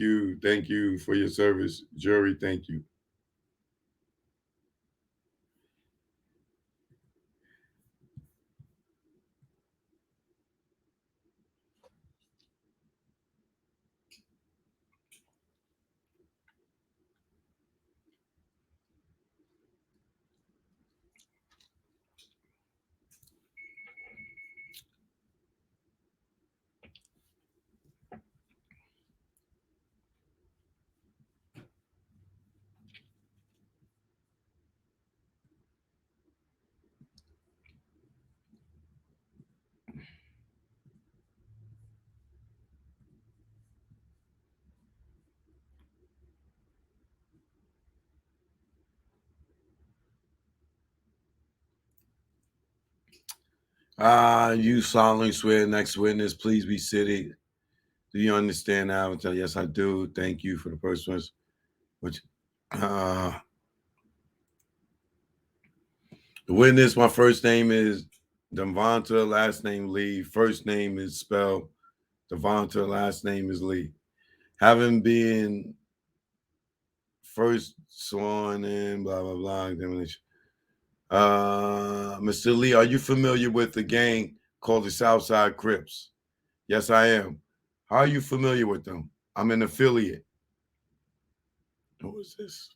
Thank you for your service, jury. Thank you. You solemnly swear, next witness, please be seated. Do you understand now? Yes, I do. Thank you for the first one. Which, uh, the witness, my first name is Devonta, last name Lee. First name is spelled Devonta, last name is Lee. Having been first sworn in, blah, blah, blah, examination. Mr. Lee, are you familiar with the gang called the Southside Crips? Yes, I am. How are you familiar with them? I'm an affiliate. What was this?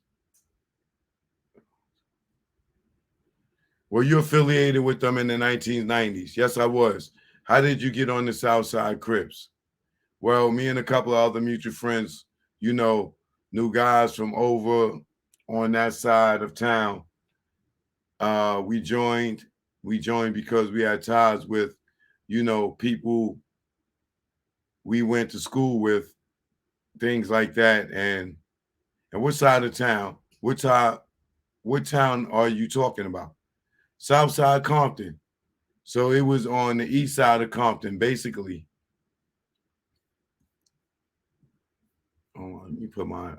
Were you affiliated with them in the 1990s? Yes, I was. How did you get on the Southside Crips? Well, me and a couple of other mutual friends, you know, knew guys from over on that side of town. We joined. We joined because we had ties with, people we went to school with, things like that. And what side of town? What town are you talking about? Southside Compton. So it was on the east side of Compton, basically. Oh, let me put my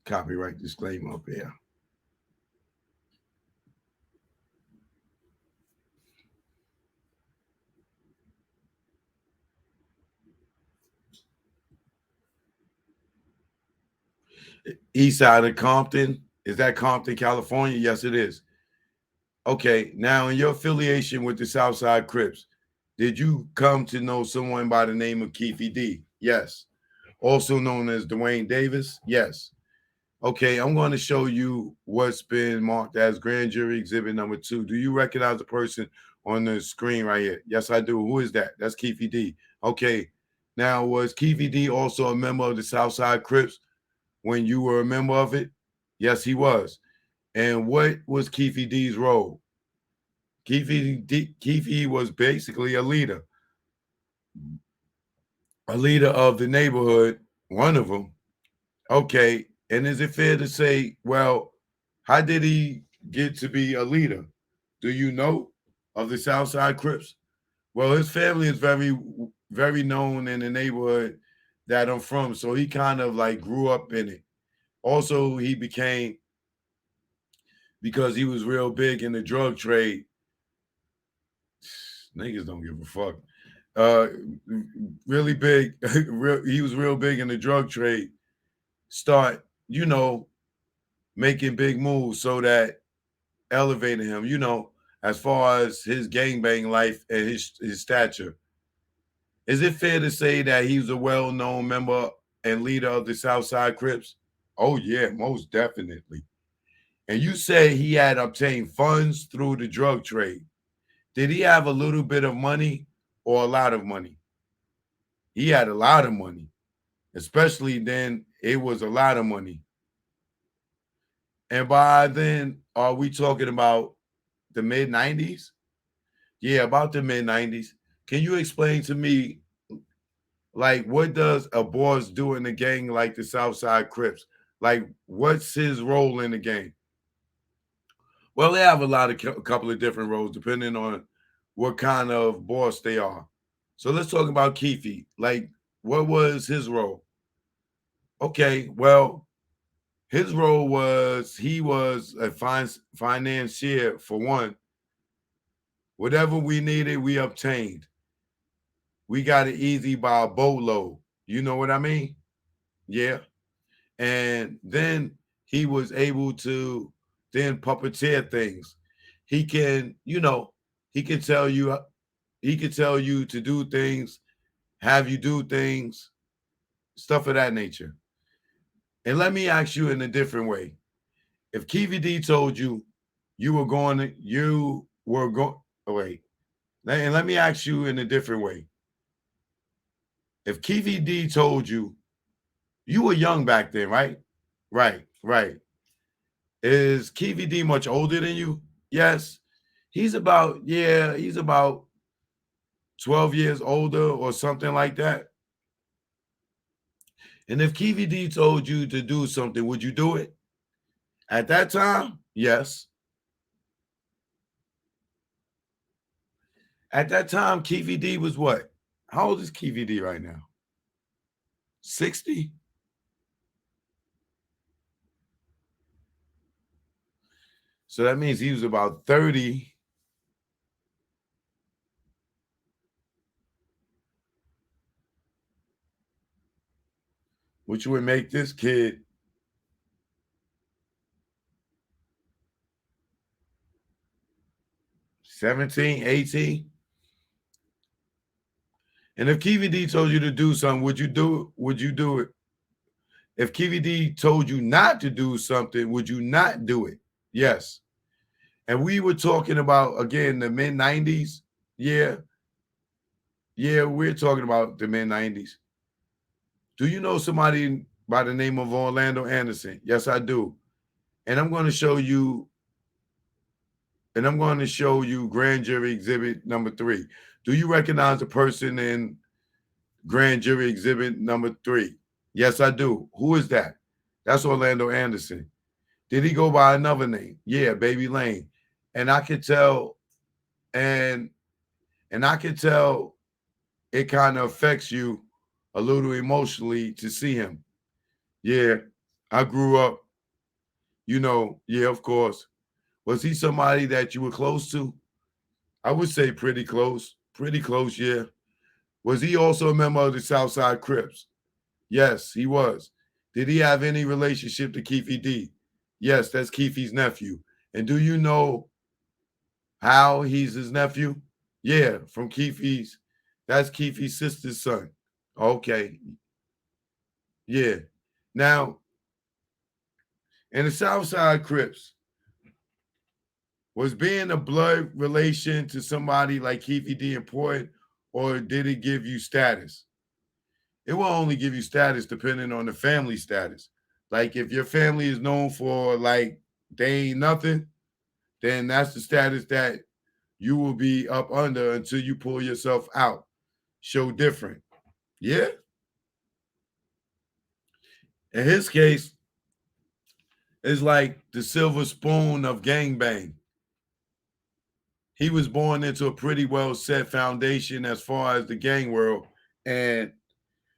copyright disclaimer up here. East side of Compton. Is that Compton, California? Yes, it is. Okay, now in your affiliation with the Southside Crips, did you come to know someone by the name of Keefe D? Yes. Also known as Duane Davis? Yes. Okay, I'm going to show you what's been marked as grand jury exhibit number 2. Do you recognize the person on the screen right here? Yes, I do. Who is that? That's Keefe D. Okay. Now, was Keefe D also a member of the Southside Crips when you were a member of it? Yes, he was. And what was Keefe D's role? Keefe was basically a leader of the neighborhood, one of them. Okay, and is it fair to say, well, how did he get to be a leader? Do you know of the Southside Crips? Well, his family is very, very known in the neighborhood that I'm from, so he kind of like grew up in it. Also, he became, because he was real big in the drug trade. Niggas don't give a fuck. Uh, really big. He was real big in the drug trade. Start, making big moves so that elevated him. As far as his gangbang life and his stature. Is it fair to say that he's a well-known member and leader of the Southside Crips? Oh yeah, most definitely. And you say he had obtained funds through the drug trade. Did he have a little bit of money or a lot of money? He had a lot of money, especially then. It was a lot of money. And by then, are we talking about the mid 90s? Yeah, about the mid 90s. Can you explain to me, like, what does a boss do in a gang like the Southside Crips? Like, what's his role in the gang? Well, they have a couple of different roles depending on what kind of boss they are. So let's talk about Keefe. Like, what was his role? Okay, well, his role was he was a financier for one. Whatever we needed, we obtained. We got it easy by a boatload. You know what I mean? Yeah. And then he was able to then puppeteer things. He can, he can tell you to do things, have you do things, stuff of that nature. And let me ask you in a different way. If KVD told you you were going, oh, wait, and let me ask you in a different way. If KVD told you were young back then, right? Right, right. Is KVD much older than you? Yes. He's about 12 years older or something like that. And if KVD told you to do something, would you do it? At that time, yes. At that time, KVD was what? How old is KVD right now? 60? So that means he was about 30, which would make this kid 17, 18. And if KVD told you to do something, would you do it? Would you do it? If KVD told you not to do something, would you not do it? Yes. And we were talking about, again, the mid 90s. Yeah. Yeah, we're talking about the mid 90s. Do you know somebody by the name of Orlando Anderson? Yes, I do. And I'm going to show you, grand jury exhibit number 3. Do you recognize the person in grand jury exhibit number 3? Yes, I do. Who is that? That's Orlando Anderson. Did he go by another name? Yeah, Baby Lane. And I could tell, and I could tell it kind of affects you a little emotionally to see him. Yeah, I grew up, yeah, of course. Was he somebody that you were close to? I would say pretty close. Pretty close, yeah. Was he also a member of the Southside Crips? Yes, he was. Did he have any relationship to Keefe D? Yes, that's Keefe's nephew. And do you know how he's his nephew? Yeah, from Keefe's. That's Keefe's sister's son. Okay. Yeah. Now, in the Southside Crips, was being a blood relation to somebody like Keefe D important, or did it give you status? It will only give you status depending on the family status. Like if your family is known for like they ain't nothing, then that's the status that you will be up under until you pull yourself out. Show different. Yeah. In his case, it's like the silver spoon of gangbang. He was born into a pretty well set foundation as far as the gang world. And,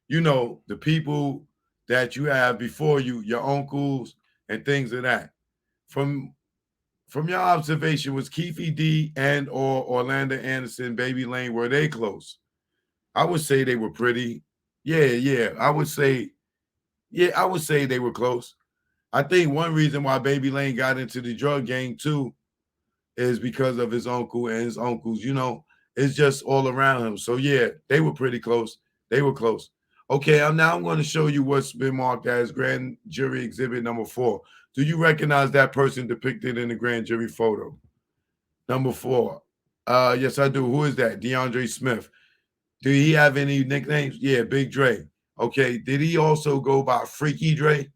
the people that you have before you, your uncles and things of that. From your observation, was Keefe D and or Orlando Anderson, Baby Lane, were they close? I would say they were pretty. Yeah, yeah. I would say they were close. I think one reason why Baby Lane got into the drug gang too is because of his uncle and his uncles, it's just all around him. So yeah, they were pretty close. They were close. Okay, I'm going to show you what's been marked as grand jury exhibit number 4. Do you recognize that person depicted in the grand jury photo? Number 4. Yes, I do. Who is that? DeAndre Smith. Do he have any nicknames? Yeah, Big Dre. Okay. Did he also go by Freaky Dre?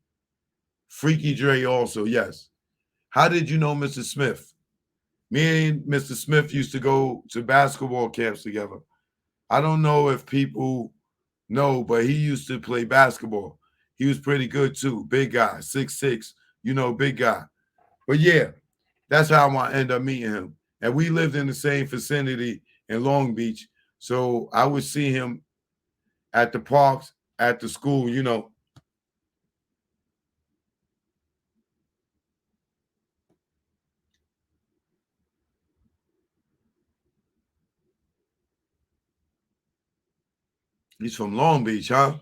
Freaky Dre also, yes. How did you know Mr. Smith? Me and Mr. Smith used to go to basketball camps together. I don't know if people know, but he used to play basketball. He was pretty good too. Big guy, 6'6", big guy. But yeah, that's how I end up meeting him. And we lived in the same vicinity in Long Beach. So I would see him at the parks, at the school. He's from Long Beach, huh?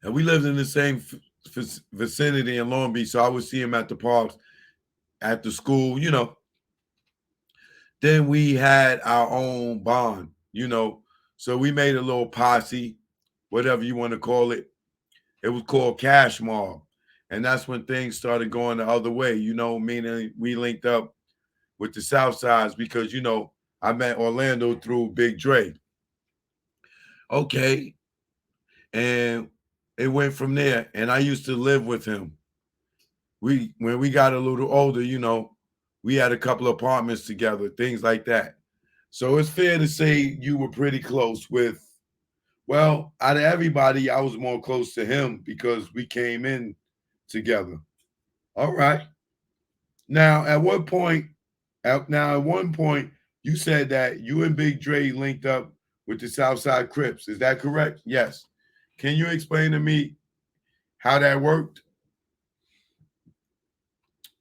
And we lived in the same vicinity in Long Beach, so I would see him at the parks, at the school, Then we had our own bond, So we made a little posse, whatever you want to call it. It was called Cash Mall. And that's when things started going the other way, meaning we linked up with the South Sides because, I met Orlando through Big Dre. Okay. And it went from there. And I used to live with him. When we got a little older, we had a couple of apartments together, things like that. So it's fair to say you were pretty close with, well, out of everybody, I was more close to him because we came in together. All right. Now, at one point, you said that you and Big Dre linked up with the Southside Crips. Is that correct? Yes. Can you explain to me how that worked?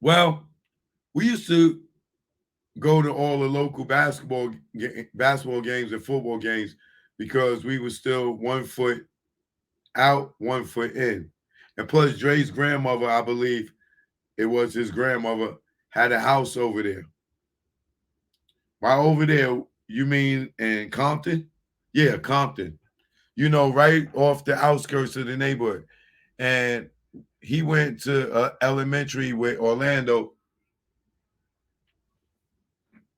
Well, we used to go to all the local basketball games and football games because we were still 1 foot out, 1 foot in. And plus, Dre's grandmother, I believe it was his grandmother, had a house over there. Why over there? You mean in Compton? Yeah, Compton. Right off the outskirts of the neighborhood. And he went to elementary with Orlando.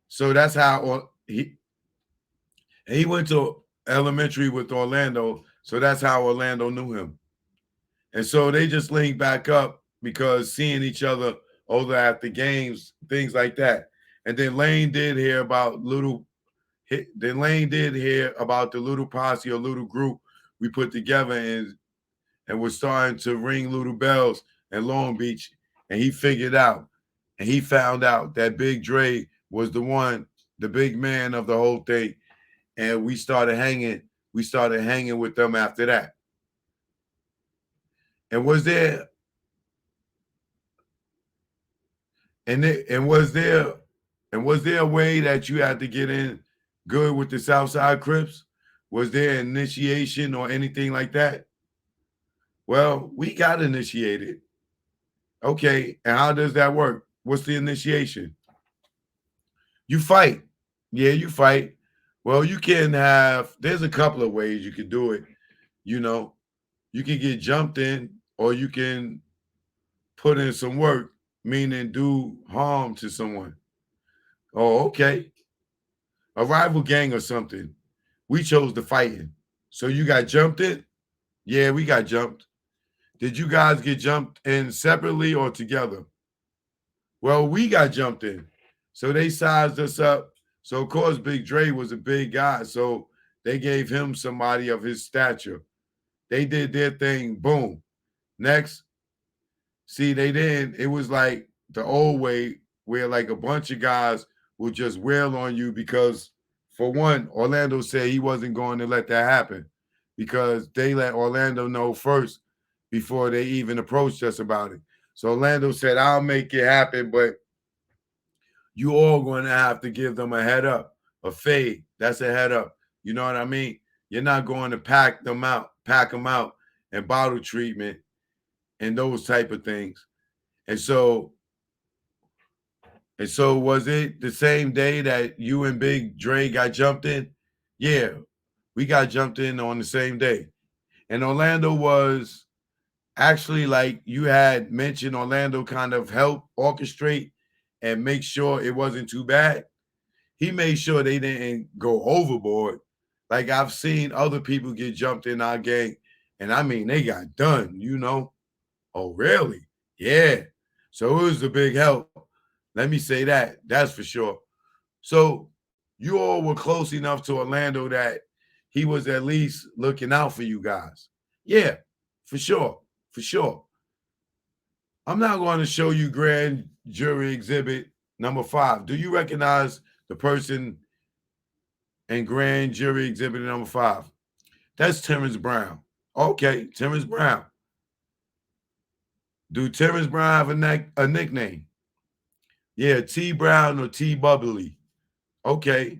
So that's how he went to elementary with Orlando. So that's how Orlando knew him. And so they just linked back up because seeing each other over at the games, things like that. And then Lane did hear about the little posse or little group we put together and was starting to ring little bells in Long Beach. And he figured out and he found out that Big Dre was the big man of the whole thing. And we started hanging with them after that. And was there and it, and was there a way that you had to get in good with the Southside Crips? Was there initiation or anything like that? Well, we got initiated. Okay, and how does that work? What's the initiation? You fight. Yeah, you fight. Well, there's a couple of ways you can do it. You know, you can get jumped in or you can put in some work, meaning do harm to someone. Oh, okay. A rival gang or something. We chose the fighting. So you got jumped in? Yeah, we got jumped. Did you guys get jumped in separately or together? Well, we got jumped in. So they sized us up. So of course, Big Dre was a big guy. So they gave him somebody of his stature. They did their thing. Boom. Next. See, they didn't. It was like the old way where like a bunch of guys would just wail on you because, for one, Orlando said he wasn't going to let that happen because they let Orlando know first before they even approached us about it. So Orlando said, I'll make it happen, but you all going to have to give them a head up, a fade. That's a head up. You know what I mean? You're not going to pack them out, and bottle treatment and those type of things. And so was it the same day that you and Big Dre got jumped in? Yeah, we got jumped in on the same day. And Orlando was actually, like you had mentioned, Orlando kind of helped orchestrate and make sure it wasn't too bad. He made sure they didn't go overboard. Like I've seen other people get jumped in our gang, and I mean they got done. Oh, really? Yeah. So it was a big help. Let me say that. That's for sure. So you all were close enough to Orlando that he was at least looking out for you guys. Yeah, for sure. For sure. I'm now going to show you grand jury exhibit number 5. Do you recognize the person in grand jury exhibit number 5? That's Terrence Brown. Okay, Terrence Brown. Do Terrence Brown have a nickname? Yeah, T Brown or T Bubbly. Okay,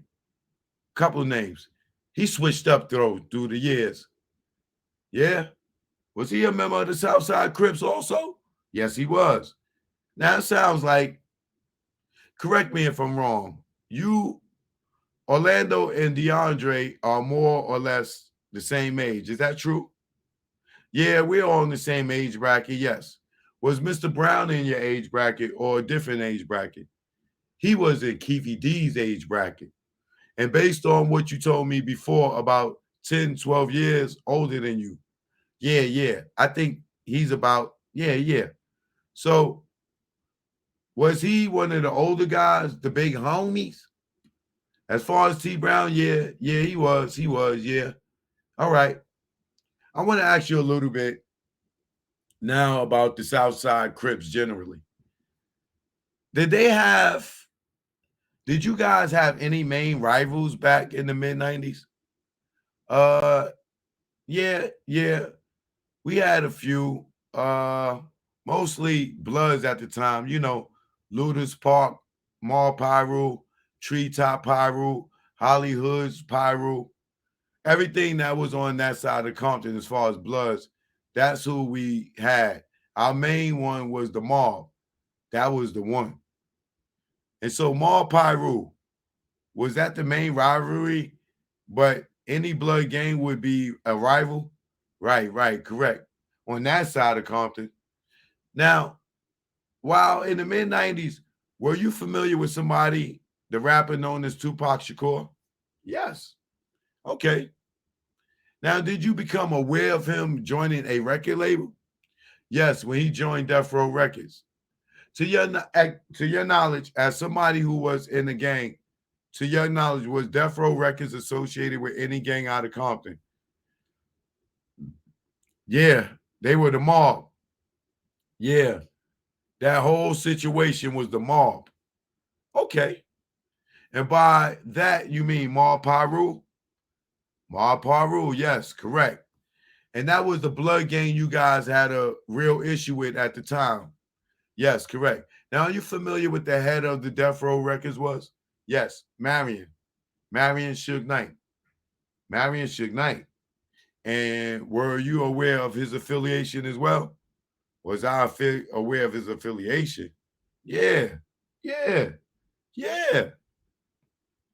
couple names. He switched up through the years. Yeah? Was he a member of the Southside Crips also? Yes, he was. Now it sounds like, correct me if I'm wrong, you, Orlando and DeAndre are more or less the same age. Is that true? Yeah, we're all in the same age bracket, yes. Was Mr. Brown in your age bracket or a different age bracket? He was in Keefe D's age bracket. And based on what you told me before, about 10, 12 years older than you. Yeah. I think he's about, yeah. So was he one of the older guys, the big homies? As far as T Brown, yeah, he was, yeah. All right. I want to ask you a little bit now about the Southside Crips generally. Did they have, did you guys have any main rivals back in the mid 90s? Uh yeah. We had a few, mostly Bloods at the time, Ludus Park, Mall Pyru, Treetop Pyru, Hollywood's Pyru, everything that was on that side of Compton as far as Bloods, that's who we had. Our main one was the Mall. That was the one. And so Mall Pyru, was that the main rivalry? But any blood gang would be a rival? Right, correct. On that side of Compton. Now, while in the mid 90s, were you familiar with somebody, the rapper known as Tupac Shakur? Yes. Okay. Now, did you become aware of him joining a record label? Yes, when he joined Death Row Records. To your knowledge, as somebody who was in the gang, to your knowledge, was Death Row Records associated with any gang out of Compton? Yeah, they were the mob. Yeah, that whole situation was the mob. Okay. And by that, you mean Mob Pyru? Mob Pyru, yes, correct. And that was the blood gang you guys had a real issue with at the time. Yes, correct. Now, are you familiar with the head of the Death Row Records was? Yes, Marion. Marion Suge Knight. Marion Suge Knight. And were you aware of his affiliation as well? Was I aware of his affiliation? Yeah, yeah, yeah,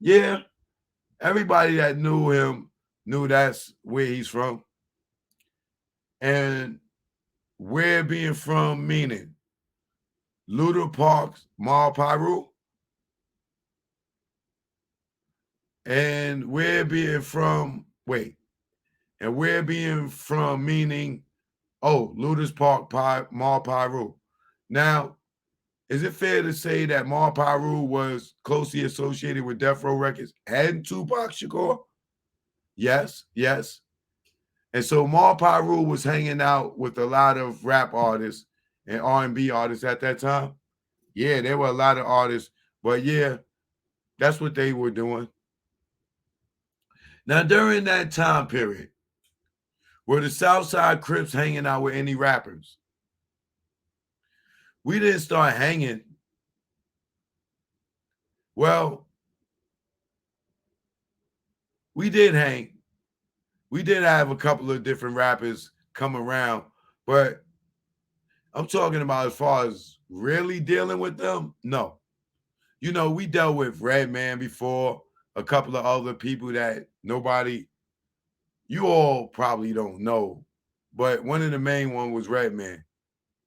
yeah. Everybody that knew him knew that's where he's from. And where being from meaning Luda Parks, Mall Pyru, and where being from, and where being from meaning, Luda's Park, Mall Pyru. Now, is it fair to say that Mall Pyru was closely associated with Death Row Records and Tupac Shakur? Yes. And so Mall Pyru was hanging out with a lot of rap artists and R&B artists at that time. Yeah, there were a lot of artists, but yeah, that's what they were doing. Now, during that time period, were the Southside Crips hanging out with any rappers? We didn't start hanging. Well, we did hang. We did have a couple of different rappers come around, but I'm talking about as far as really dealing with them, no. We dealt with Redman before, a couple of other people that you all probably don't know, but one of the main one was Redman.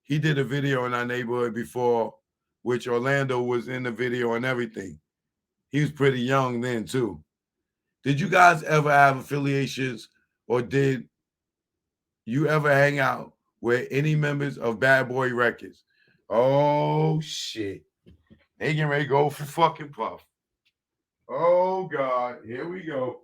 He did a video in our neighborhood before, which Orlando was in the video and everything. He was pretty young then too. Did you guys ever have affiliations, or did you ever hang out with any members of Bad Boy Records? Oh shit. They getting ready to go for fucking Puff. Oh God, here we go.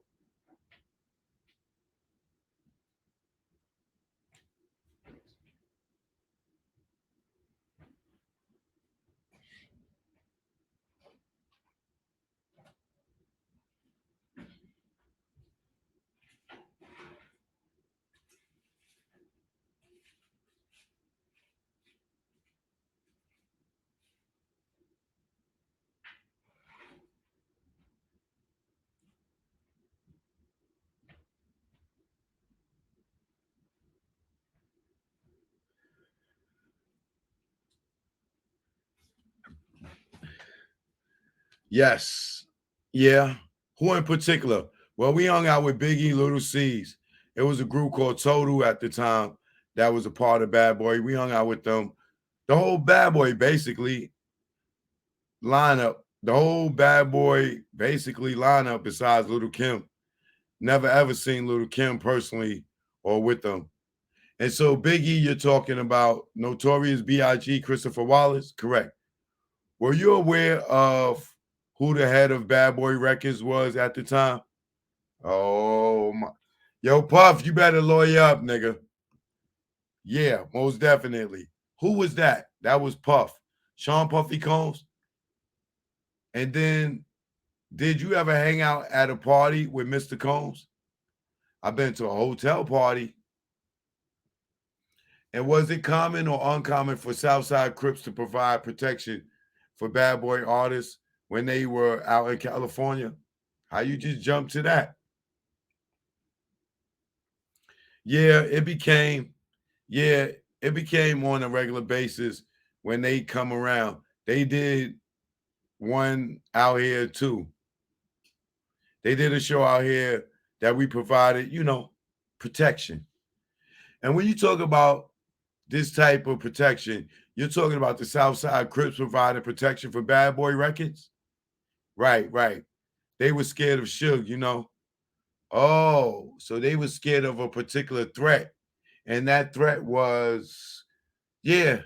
Yes. Yeah. Who in particular? Well, we hung out with Biggie, Little C's. It was a group called Total at the time that was a part of Bad Boy. We hung out with them. The whole Bad Boy basically lineup, the whole Bad Boy basically lineup besides Little Kim. Never ever seen Little Kim personally or with them. And so Biggie, you're talking about Notorious B.I.G. Christopher Wallace, correct? Were you aware of who the head of Bad Boy Records was at the time? Oh my, yo, Puff, you better lawyer up, nigga. Yeah, most definitely. Who was that? That was Puff, Sean Puffy Combs. And then, did you ever hang out at a party with Mr. Combs? I've been to a hotel party. And was it common or uncommon for Southside Crips to provide protection for Bad Boy artists when they were out in California? How you just jump to that? Yeah, yeah, it became on a regular basis when they come around. They did one out here too. They did a show out here that we provided, protection. And when you talk about this type of protection, you're talking about the Southside Crips providing protection for Bad Boy Records? Right, right. They were scared of Suge. Oh, so they were scared of a particular threat. And that threat was, yeah,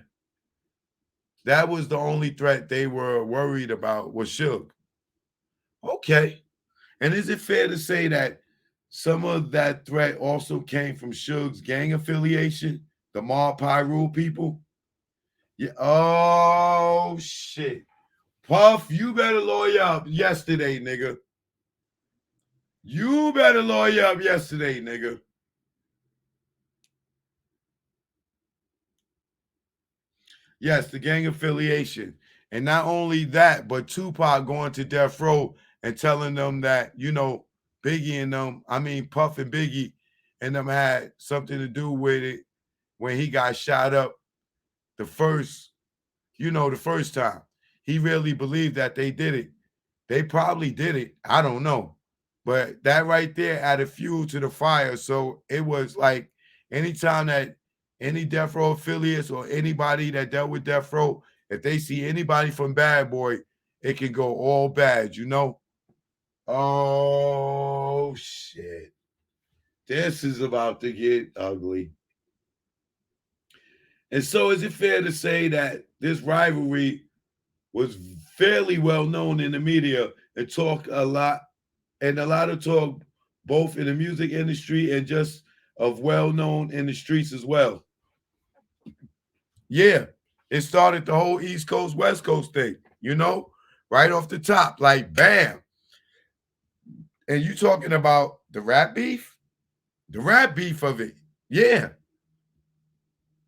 that was the only threat they were worried about was Suge. Okay. And is it fair to say that some of that threat also came from Suge's gang affiliation, the Mar Pyru people? Yeah. Oh shit. Puff, you better lawyer up yesterday, nigga. You better lawyer up yesterday, nigga. Yes, the gang affiliation. And not only that, but Tupac going to death row and telling them that, Biggie and them, I mean, Puff and Biggie and them had something to do with it when he got shot up the first, the first time. He really believed that they did it. They probably did it. I don't know. But that right there added fuel to the fire. So it was like anytime that any Death Row affiliates or anybody that dealt with Death Row, if they see anybody from Bad Boy, it can go all bad. Oh, shit. This is about to get ugly. And so is it fair to say that this rivalry was fairly well known in the media and talk a lot and a lot of talk both in the music industry and just of well known in the streets as well. Yeah, it started the whole East Coast West Coast thing, right off the top, like bam. And you talking about the rap beef of it, yeah.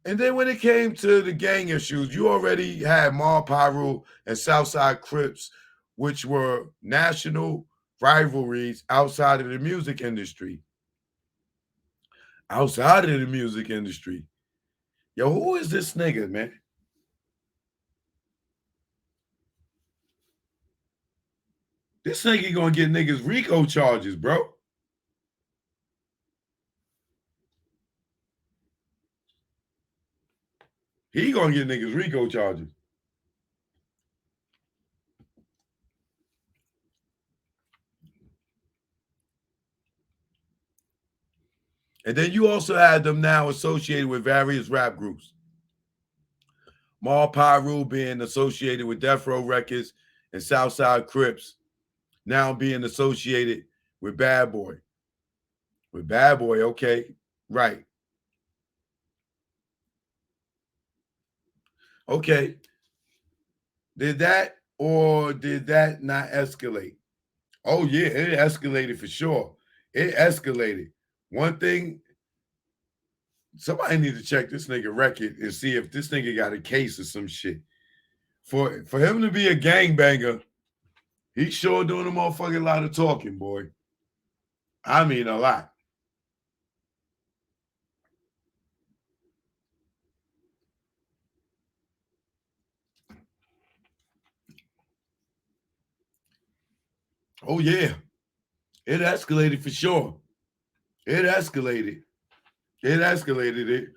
And then when it came to the gang issues, you already had Mar Pyru and Southside Crips, which were national rivalries outside of the music industry. Outside of the music industry. Yo, who is this nigga, man? This nigga gonna get niggas RICO charges, bro. He gonna get niggas RICO charges. And then you also had them now associated with various rap groups. Mar Pyru being associated with Death Row Records and Southside Crips now being associated with Bad Boy. With Bad Boy, okay. Right. Okay. Did that or did that not escalate? Oh, yeah, it escalated for sure. It escalated. One thing, somebody need to check this nigga record and see if this nigga got a case or some shit. For him to be a gangbanger, he's sure doing a motherfucking lot of talking, boy. I mean a lot. Oh yeah, it escalated for sure. It escalated. It escalated it.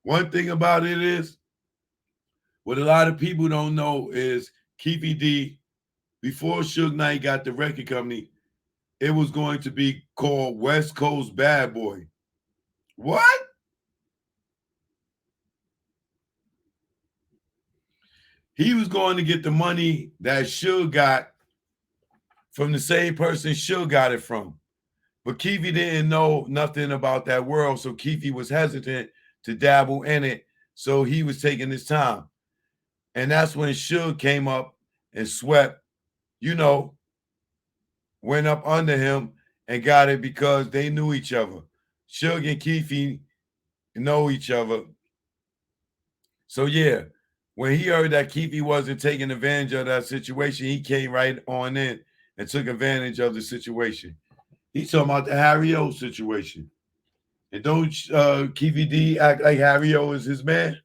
One thing about it is, what a lot of people don't know is Keefe D, before Suge Knight got the record company, it was going to be called West Coast Bad Boy. What? He was going to get the money that Suge got from the same person Suge got it from. But Keefe didn't know nothing about that world, so Keefe was hesitant to dabble in it. So he was taking his time. And that's when Suge came up and swept, you know, went up under him and got it because they knew each other. Suge and Keefe know each other. So yeah, when he heard that Keefe wasn't taking advantage of that situation, he came right on in and took advantage of the situation. He's talking about the Harry O situation. And don't Keefe D act like Harry O is his man?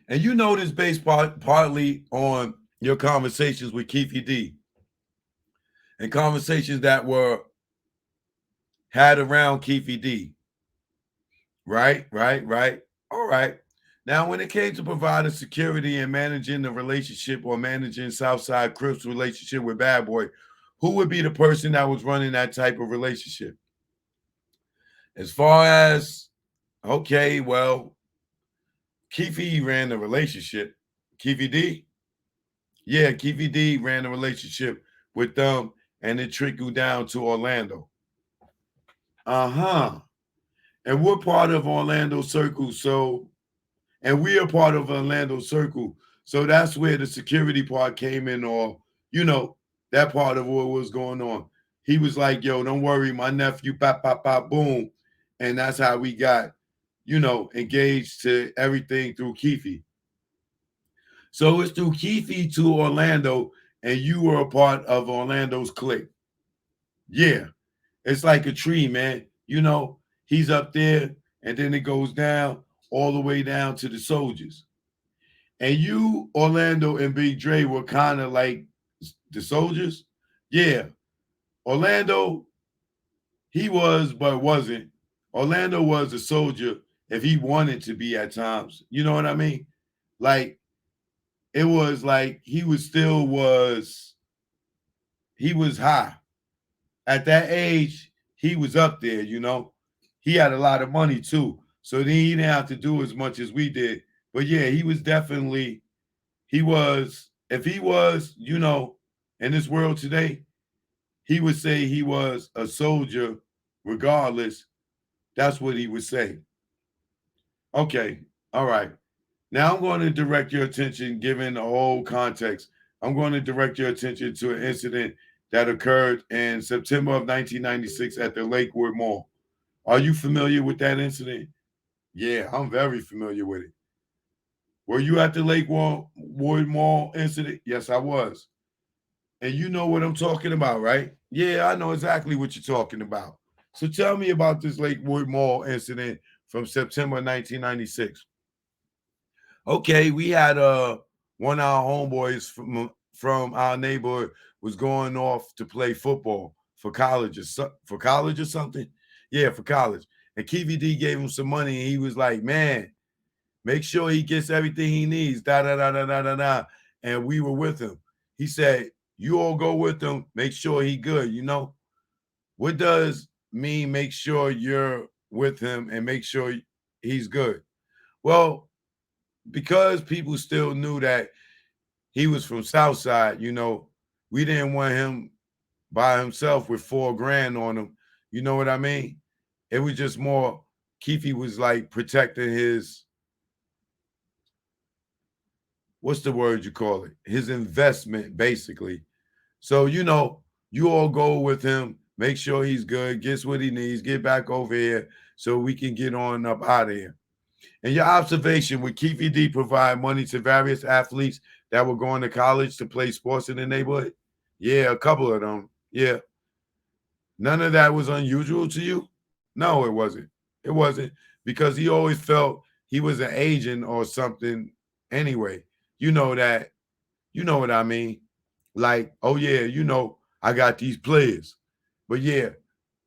And you know this based partly on your conversations with Keefe D and conversations that were had around Keefe D. Right, right, right. All right. Now, when it came to providing security and managing the relationship or managing Southside Crips' relationship with Bad Boy, who would be the person that was running that type of relationship? As far as, okay, well, Keefe ran the relationship. Keefe D? Yeah, Keefe D ran the relationship with them and it trickled down to Orlando. Uh-huh. And we're part of Orlando Circle. So, and we are part of Orlando Circle. So that's where the security part came in, or, that part of what was going on. He was like, yo, don't worry, my nephew, pop, pop, pop, boom. And that's how we got, engaged to everything through Keefe. So it's through Keefe to Orlando, and you were a part of Orlando's clique. Yeah. It's like a tree, man. He's up there, and then it goes down all the way down to the soldiers. And you, Orlando, and Big Dre were kind of like the soldiers. Yeah. Orlando, he was, but wasn't. Orlando was a soldier if he wanted to be at times. You know what I mean? Like, it was like he was high. At that age, he was up there. He had a lot of money too. So then he didn't have to do as much as we did. But yeah, he was definitely, if he was, in this world today, he would say he was a soldier regardless. That's what he would say. Okay. All right. Now I'm going to direct your attention, given the whole context, I'm going to direct your attention to an incident that occurred in September of 1996 at the Lakewood Mall. Are you familiar with that incident? Yeah, I'm very familiar with it. Were you at the Lakewood Mall incident? Yes, I was. And you know what I'm talking about, right? Yeah, I know exactly what you're talking about. So tell me about this Lakewood Mall incident from September 1996. Okay, we had one of our homeboys from our neighborhood was going off to play football for college or something. Yeah, for college. And KVD gave him some money, and he was like, "Man, make sure he gets everything he needs." Da da da da da da da. And we were with him. He said, "You all go with him. Make sure he good." What does mean? Make sure you're with him and make sure he's good. Well, because people still knew that he was from Southside, we didn't want him by himself with $4,000 on him. You know what I mean? It was just more Keefe was like protecting his, what's the word you call it? His investment, basically. So, you all go with him, make sure he's good, gets what he needs, get back over here so we can get on up out of here. And your observation, would Keefe D provide money to various athletes that were going to college to play sports in the neighborhood? Yeah, a couple of them. Yeah. None of that was unusual to you? No, it wasn't. It wasn't because he always felt he was an agent or something anyway. You know that, you know what I mean? Like, oh yeah, I got these players. But yeah,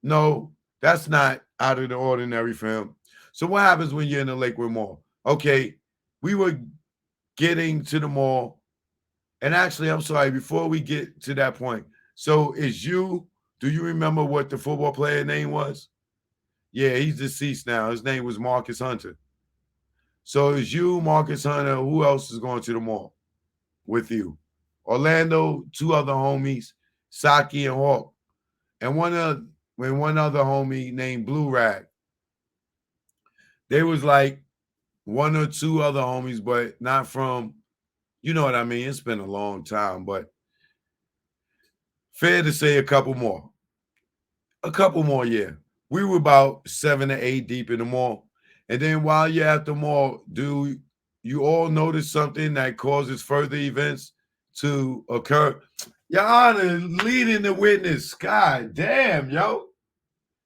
no, that's not out of the ordinary for him. So what happens when you're in the Lakewood Mall? Okay, we were getting to the mall. And actually, I'm sorry, before we get to that point, so do you remember what the football player name was? Yeah, he's deceased now. His name was Marcus Hunter. So it's you, Marcus Hunter. Who else is going to the mall with you? Orlando, two other homies, Saki and Hawk, and one other homie named Blue Rag. They was like one or two other homies, but not from, you know what I mean? It's been a long time, but fair to say a couple more. A couple more, yeah. We were about 7 to 8 deep in the mall. And then while you're at the mall, do you all notice something that causes further events to occur? Your Honor, leading the witness. God damn, yo.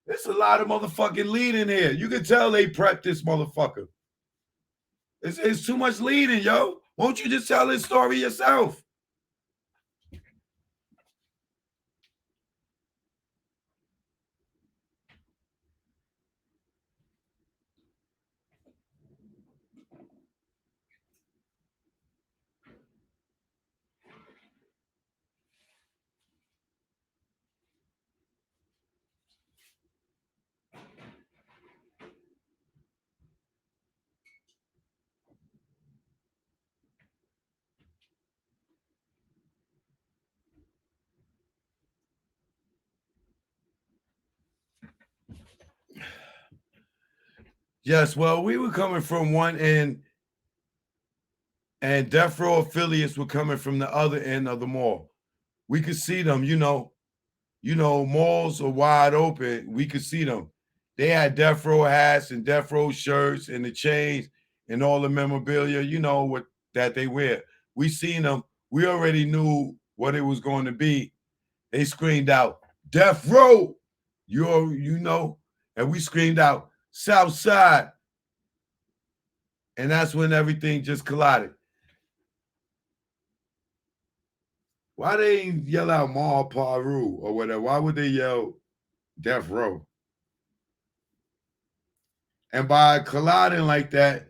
There's a lot of motherfucking leading here. You can tell they prepped this motherfucker. It's too much leading, yo. Won't you just tell this story yourself? Yes, well, we were coming from one end, and Death Row affiliates were coming from the other end of the mall. We could see them, malls are wide open. We could see them. They had Death Row hats and Death Row shirts and the chains and all the memorabilia, what that they wear. We seen them. We already knew what it was going to be. They screamed out, Death Row, and we screamed out, South Side. And that's when everything just collided. Why they yell out Mall Paru or whatever? Why would they yell Death Row? And by colliding like that,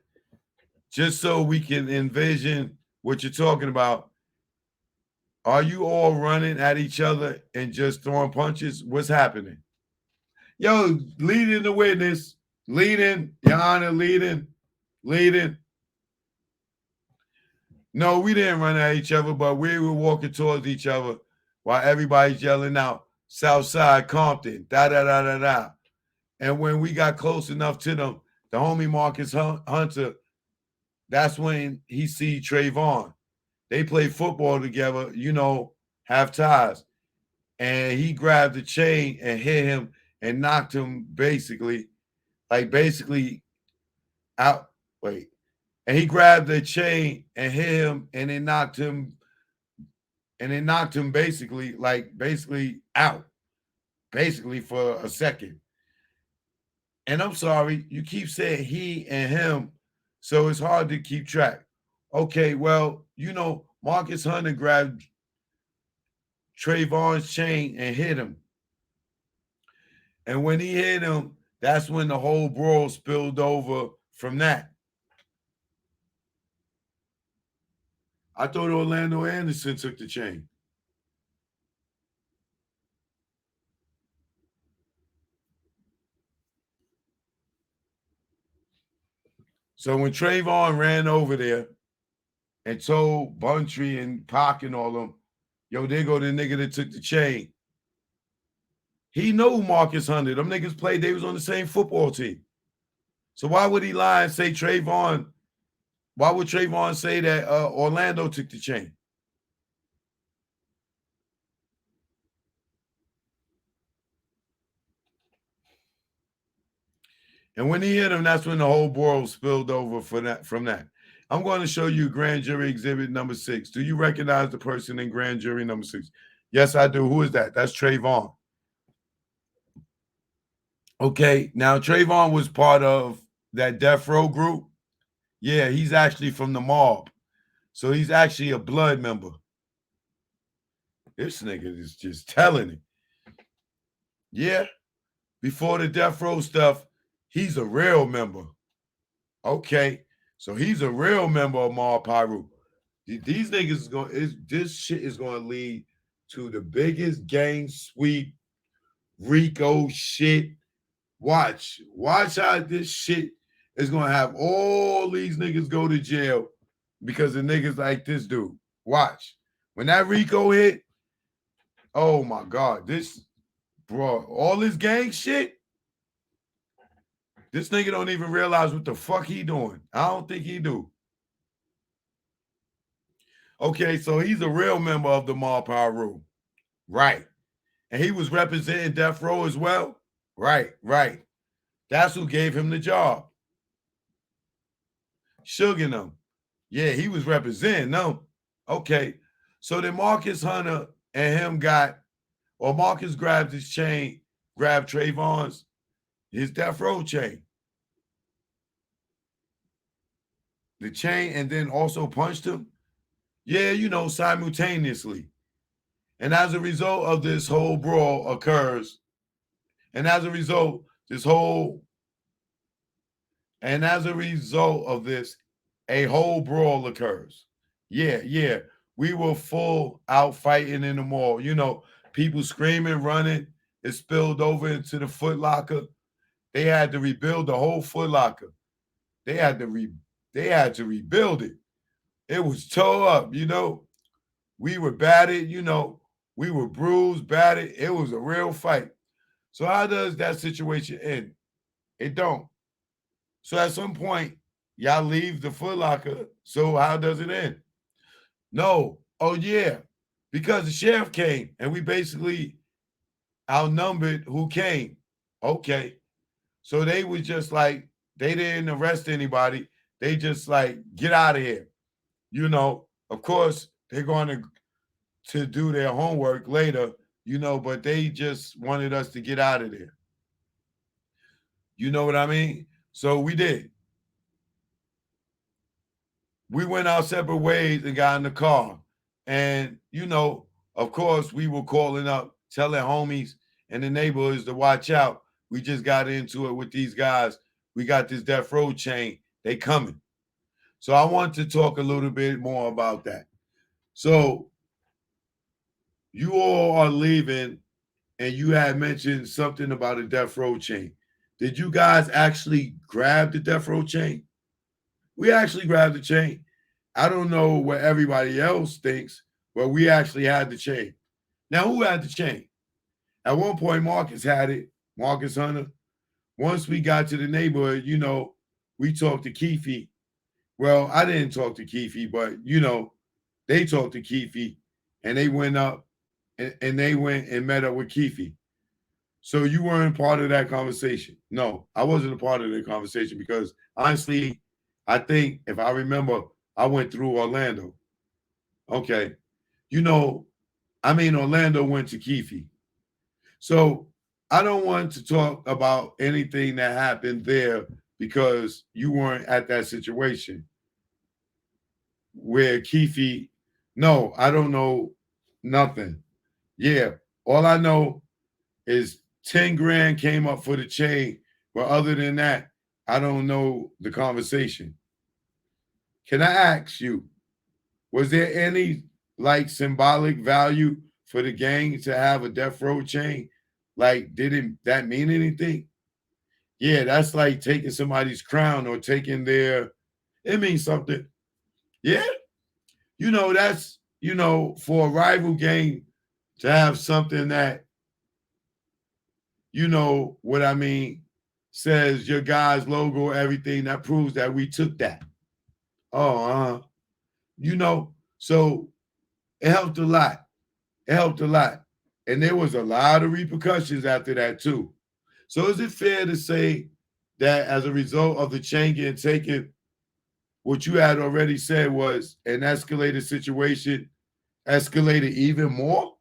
just so we can envision what you're talking about, are you all running at each other and just throwing punches? What's happening? Yo, leading the witness, leading, Your Honor, leading. No, we didn't run at each other, but we were walking towards each other while everybody's yelling out, Southside Compton, da da da da da. And when we got close enough to them, the homie Marcus Hunter, that's when he see Trayvon. They play football together, have ties. And he grabbed the chain and hit him and knocked him basically out. Wait. And he grabbed the chain and hit him and it knocked him basically out, basically for a second. And I'm sorry, you keep saying he and him, so it's hard to keep track. Okay, well, Marcus Hunter grabbed Trayvon's chain and hit him. And when he hit him, that's when the whole brawl spilled over from that. I thought Orlando Anderson took the chain. So when Trayvon ran over there and told Buntry and Pac and all them, yo, there go the nigga that took the chain. He know Marcus Hunter. Them niggas played, they was on the same football team. So why would he lie and say Trayvon? Why would Trayvon say that Orlando took the chain? And when he hit him, that's when the whole world spilled over from that. I'm going to show you grand jury exhibit number 6. Do you recognize the person in grand jury number 6? Yes, I do. Who is that? That's Trayvon. Okay, now Trayvon was part of that death row group. Yeah, he's actually from the mob. So he's actually a blood member. This nigga is just telling it. Yeah, before the death row stuff, he's a real member. Okay, so he's a real member of Mob Pyru. These niggas is going. This shit is going to lead to the biggest gang sweep, Rico shit. Watch how this shit is going to have all these niggas go to jail because of niggas like this dude. Watch when that Rico hit. Oh my God, this bro, all this gang shit. This nigga don't even realize what the fuck he doing. I don't think he do. Okay, so he's a real member of the Mob Pyru. Right. And he was representing Death Row as well. Right. That's who gave him the job. Sugar them. Yeah, he was representing them. Okay. So then Marcus Hunter and him Marcus grabbed his chain, grabbed Trayvon's, his Death Row chain. The chain, and then also punched him. Yeah, simultaneously. And as a result of this whole brawl occurs, and as a result of this, a whole brawl occurs. Yeah. We were full out fighting in the mall. People screaming, running. It spilled over into the Foot Locker. They had to rebuild the whole Foot Locker. They had to rebuild it. It was tore up, We were battered, We were bruised, battered. It was a real fight. So how does that situation end? It don't. So at some point, y'all leave the Foot Locker. So how does it end? No. Oh, yeah. Because the sheriff came and we basically outnumbered who came. Okay. So they was just like, they didn't arrest anybody. They just like, get out of here. Of course, they're going to do their homework later, but they just wanted us to get out of there. You know what I mean? So we did. We went our separate ways and got in the car. And, of course, we were calling up, telling homies and the neighborhoods to watch out. We just got into it with these guys. We got this death row chain. They coming. So I want to talk a little bit more about that. So you all are leaving and you had mentioned something about a death row chain. Did you guys actually grab the death row chain? We actually grabbed the chain. I don't know what everybody else thinks, but we actually had the chain. Now, who had the chain? At one point, Marcus had it, Marcus Hunter. Once we got to the neighborhood, we talked to Keefe. Well, I didn't talk to Keefe, but, they talked to Keefe, and they went up, and they went and met up with Keefe. So you weren't part of that conversation. No, I wasn't a part of the conversation because, honestly, I think, if I remember, I went through Orlando. Okay. Orlando went to Keefe. So I don't want to talk about anything that happened there because you weren't at that situation where Keefe, no, I don't know nothing. Yeah. All I know is 10 grand came up for the chain. But other than that, I don't know the conversation. Can I ask you, was there any symbolic value for the gang to have a death row chain? Didn't that mean anything? Yeah, that's like taking somebody's crown or taking it means something. Yeah. That's, for a rival gang to have something that, what I mean, says your guy's logo, everything, that proves that we took that. Oh, so it helped a lot. And there was a lot of repercussions after that too. So is it fair to say that as a result of the chain getting taken, what you had already said was an escalated situation escalated even more.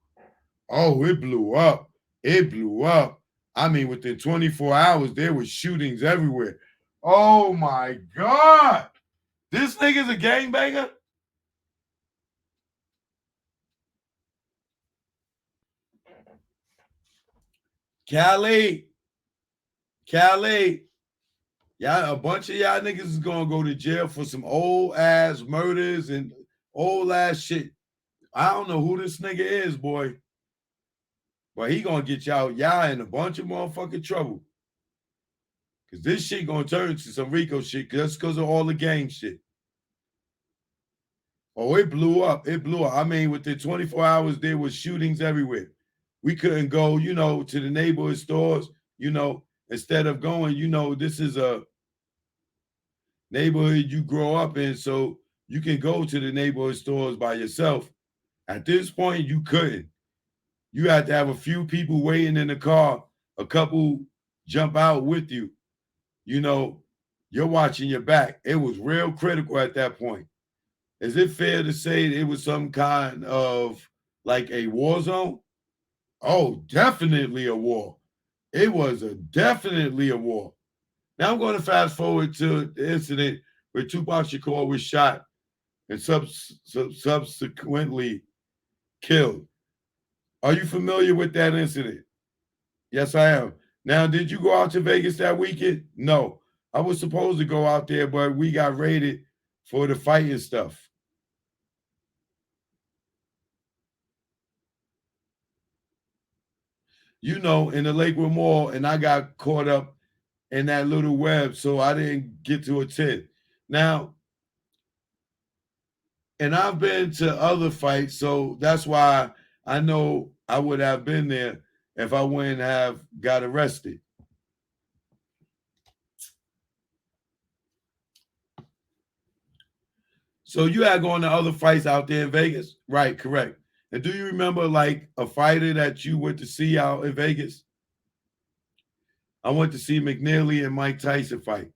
Oh, it blew up. It blew up. I mean, within 24 hours, there were shootings everywhere. Oh my God. This nigga's a gangbanger? Cali. Cali. Y'all, a bunch of y'all niggas is gonna go to jail for some old ass murders and old ass shit. I don't know who this nigga is, boy. But he gonna get y'all in a bunch of motherfucking trouble. Cause this shit gonna turn to some Rico shit just because of all the gang shit. Oh, it blew up. It blew up. I mean, within 24 hours, there was shootings everywhere. We couldn't go, to the neighborhood stores, instead of going, this is a neighborhood you grow up in, so you can go to the neighborhood stores by yourself. At this point, you couldn't. You had to have a few people waiting in the car, a couple jump out with you. You're watching your back. It was real critical at that point. Is it fair to say it was some kind of like a war zone? Oh, definitely a war. It was definitely a war. Now I'm going to fast forward to the incident where Tupac Shakur was shot and subsequently killed. Are you familiar with that incident? Yes, I am. Now, did you go out to Vegas that weekend? No. I was supposed to go out there, but we got raided for the fighting stuff. In the Lakewood Mall, and I got caught up in that little web, so I didn't get to attend. Now, and I've been to other fights, so that's why I know I would have been there if I wouldn't have got arrested. So you had gone to other fights out there in Vegas? Right, correct. And do you remember like a fighter that you went to see out in Vegas? I went to see McNeely and Mike Tyson fight.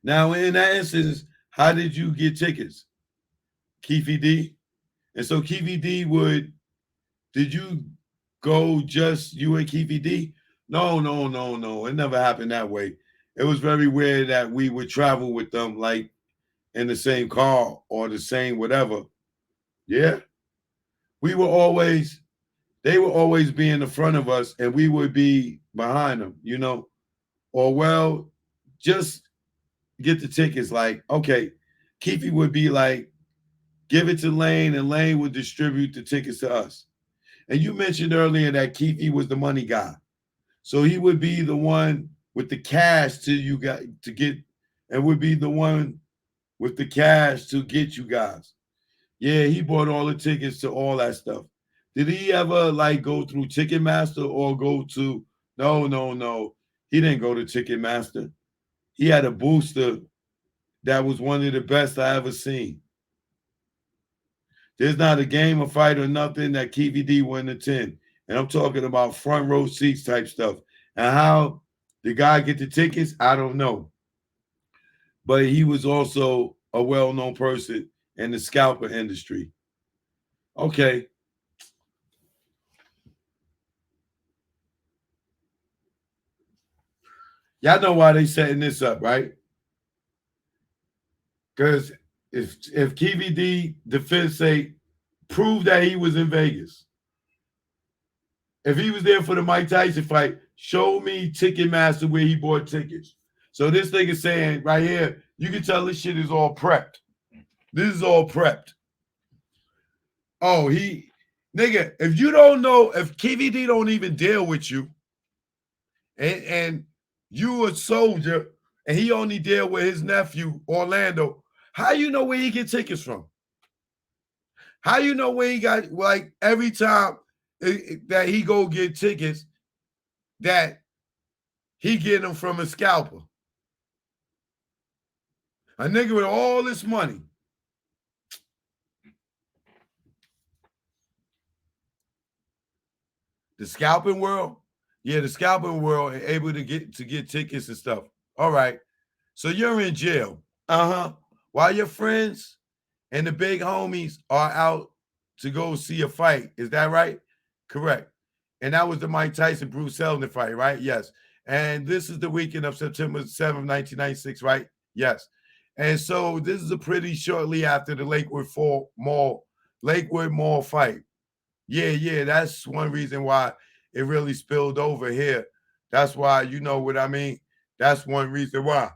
Now, in that instance, how did you get tickets? Keefe D? And so Keefe D did you go just you and Keefe D? No. It never happened that way. It was very weird that we would travel with them like in the same car or the same whatever. Yeah. They would always be in the front of us and we would be behind them, or just get the tickets. Like, okay, Keefe would be like, give it to Lane and Lane would distribute the tickets to us. And you mentioned earlier that Keefe was the money guy. So he would be the one with the cash to get, and would be the one with the cash to get you guys. Yeah, he bought all the tickets to all that stuff. Did he ever like go through Ticketmaster or go to no. He didn't go to Ticketmaster. He had a booster that was one of the best I ever seen. There's not a game, a fight, or nothing that KVD wouldn't attend. And I'm talking about front row seats type stuff. And how the guy get the tickets, I don't know. But he was also a well-known person in the scalper industry. Okay. Y'all know why they setting this up, right? Because if KVD defense say prove that he was in Vegas, if he was there for the Mike Tyson fight, show me Ticketmaster where he bought tickets. So this thing is saying right here, you can tell this shit is all prepped. This is all prepped. Oh, nigga, if you don't know, if KVD don't even deal with you, and you a soldier, and he only deal with his nephew, Orlando, how you know where he get tickets from? How you know where he got, like, every time that he go get tickets, that he get them from a scalper? A nigga with all this money. The scalping world? Yeah, the scalping world able to get tickets and stuff. All right. So you're in jail. Uh-huh. While your friends and the big homies are out to go see a fight. Is that right? Correct. And that was the Mike Tyson Bruce Seldon fight, right? Yes. And this is the weekend of September 7th, 1996, right? Yes. And so this is a pretty shortly after the Lakewood Mall fight. Yeah, yeah. That's one reason why it really spilled over here. That's why, you know what I mean? That's one reason why.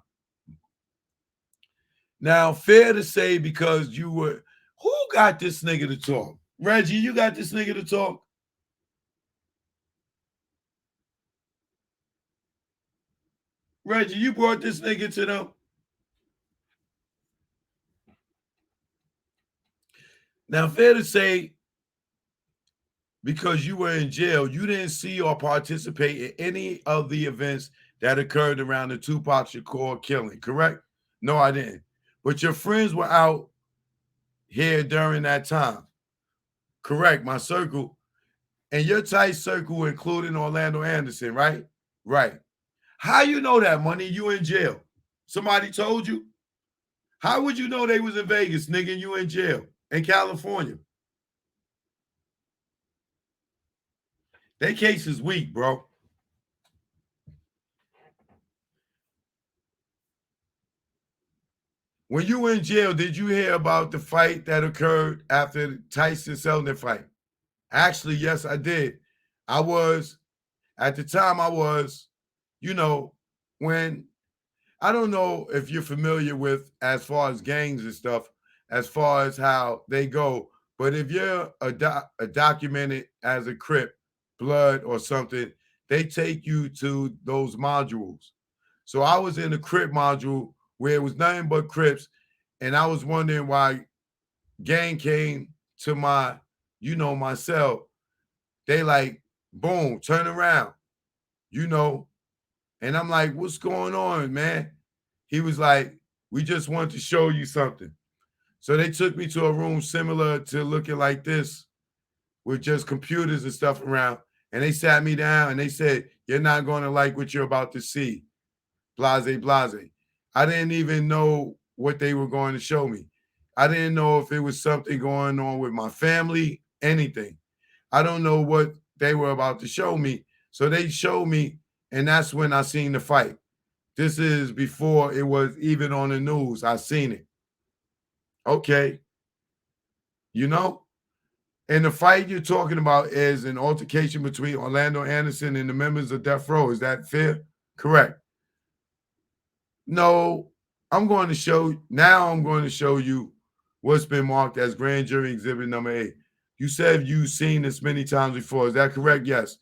Now, fair to say, because you were, who got this nigga to talk? Reggie, you got this nigga to talk? Reggie, you brought this nigga to them? Now, fair to say, because you were in jail, you didn't see or participate in any of the events that occurred around the Tupac Shakur killing, correct? No, I didn't. But your friends were out here during that time, correct? My circle. And your tight circle including Orlando Anderson, right? Right. How you know that, money? You in jail. Somebody told you? How would you know they was in Vegas, nigga, and you in jail in California? Their case is weak, bro. When you were in jail, did you hear about the fight that occurred after the Tyson Seldon fight? Actually, yes, I did. I was, at the time, I was, you know, when I don't know if you're familiar with as far as gangs and stuff, as far as how they go. But if you're a documented as a Crip, Blood, or something, they take you to those modules. So I was in the Crip module where it was nothing but Crips, and I was wondering why gang came to my, my cell. They like, boom, turn around, you know, and I'm like, what's going on, man? He was like, we just want to show you something. So they took me to a room similar to looking like this with just computers and stuff around. And they sat me down and they said, you're not going to like what you're about to see. Blase, blase. I didn't even know what they were going to show me. I didn't know if it was something going on with my family, anything. I don't know what they were about to show me. So they showed me, and that's when I seen the fight. This is before it was even on the news. I seen it. Okay. You know? And the fight you're talking about is an altercation between Orlando Anderson and the members of Death Row. Is that fair? Correct. No, I'm going to show you what's been marked as grand jury exhibit number 8. You said you've seen this many times before. Is that correct? Yes.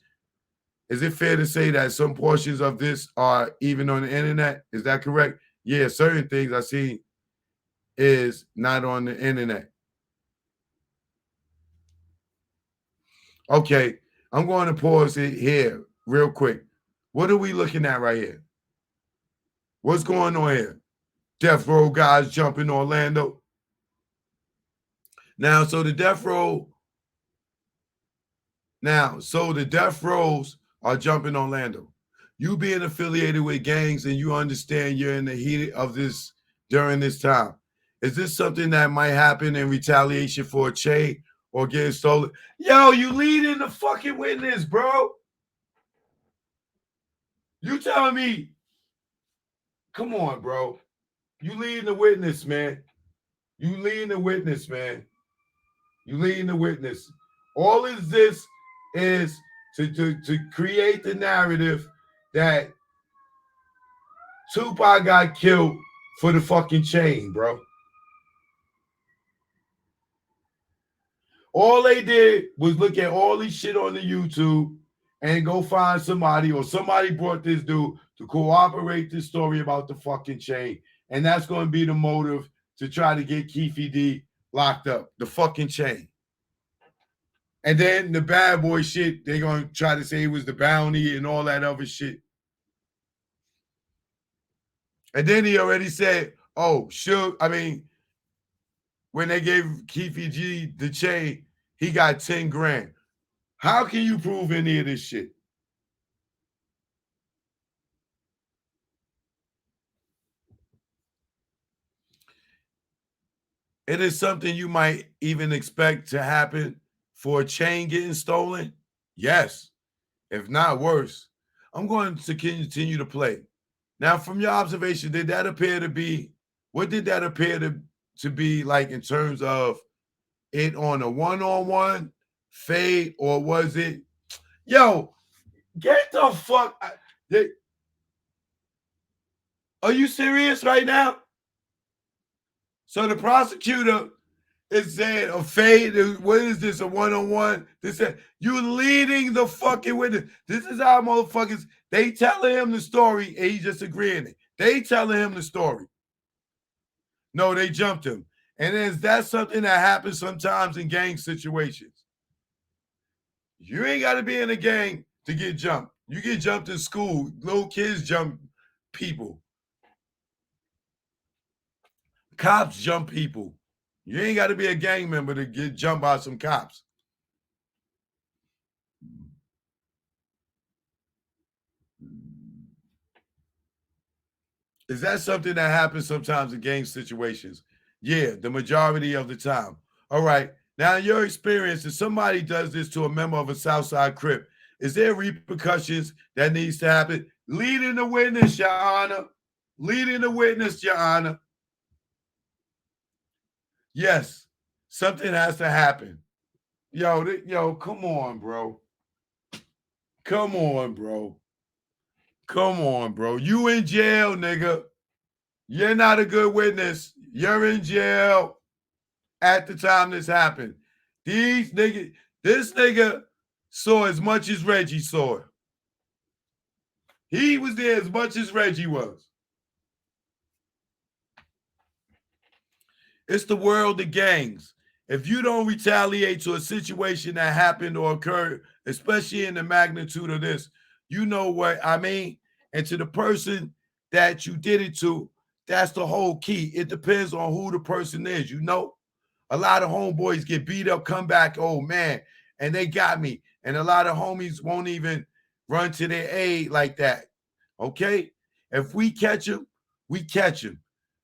Is it fair to say that some portions of this are even on the internet? Is that correct? Yeah, certain things I see is not on the internet. Okay, I'm going to pause it here real quick. What are we looking at right here? What's going on here? Death Row guys jumping Orlando. Now, so the Death Row, so the Death Rows are jumping Orlando. You being affiliated with gangs and you understand you're in the heat of this during this time. Is this something that might happen in retaliation for a chain or getting stolen? Yo, you leading the fucking witness, bro. You telling me, come on, bro. You leading the witness, man. You leading the witness, man. You leading the witness. All is this is to create the narrative that Tupac got killed for the fucking chain, bro. All they did was look at all this shit on the YouTube and go find somebody, or somebody brought this dude to cooperate this story about the fucking chain. And that's going to be the motive to try to get Keefe D locked up. The fucking chain. And then the bad boy shit, they're going to try to say it was the bounty and all that other shit. And then he already said, oh, sure. I mean, when they gave Keefe G the chain, he got 10 grand. How can you prove any of this shit? It is something you might even expect to happen for a chain getting stolen. Yes, if not worse. I'm going to continue to play. Now, from your observation, did that appear to be, what did that appear to be like in terms of it on a one-on-one fade, or was it, yo, get the fuck, are you serious right now? So the prosecutor is saying a fade, what is this, a one-on-one? They said, you leading the fucking witness. This is how motherfuckers, they telling him the story and he just agreeing it. They telling him the story. No, they jumped him. And is that something that happens sometimes in gang situations? You ain't got to be in a gang to get jumped. You get jumped in school. Little kids jump people. Cops jump people. You ain't got to be a gang member to get jumped by some cops. Is that something that happens sometimes in gang situations? Yeah, the majority of the time. All right. Now, in your experience, if somebody does this to a member of a Southside Crip, is there repercussions that needs to happen? Leading the witness, Your Honor. Leading the witness, Your Honor. Yes, something has to happen. Yo, come on, bro. Come on, bro. Come on, bro. You in jail, nigga. You're not a good witness. You're in jail at the time this happened. This nigga saw as much as Reggie saw. He was there as much as Reggie was. It's the world of gangs. If you don't retaliate to a situation that happened or occurred, especially in the magnitude of this, you know what I mean? And to the person that you did it to, that's the whole key. It depends on who the person is, you know? A lot of homeboys get beat up, come back, oh man, and they got me. And a lot of homies won't even run to their aid like that. Okay? If we catch them, we catch them.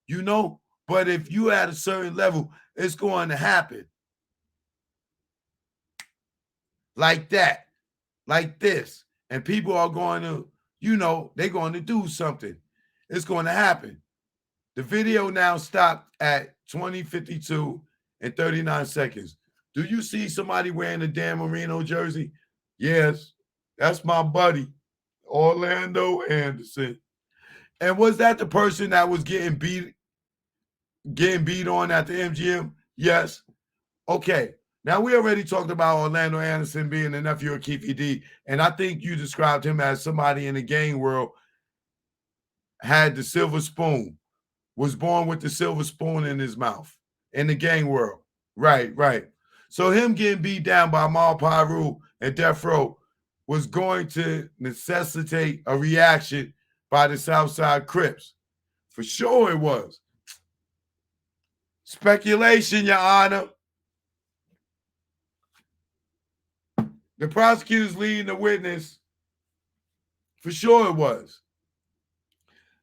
You know? But if you at a certain level, it's going to happen. Like that, like this. And people are going to, they're going to do something. It's going to happen. The video now stopped at 20:52 and 39 seconds. Do you see somebody wearing a Dan Marino jersey? Yes, that's my buddy, Orlando Anderson. And was that the person that was getting beat on at the MGM? Yes. Okay. Now, we already talked about Orlando Anderson being the nephew of Keefe D, and I think you described him as somebody in the gang world had the silver spoon, was born with the silver spoon in his mouth in the gang world. Right. So him getting beat down by Mal Pyru and Death Row was going to necessitate a reaction by the Southside Crips. For sure it was. Speculation, Your Honor. The prosecutor's leading the witness. For sure it was.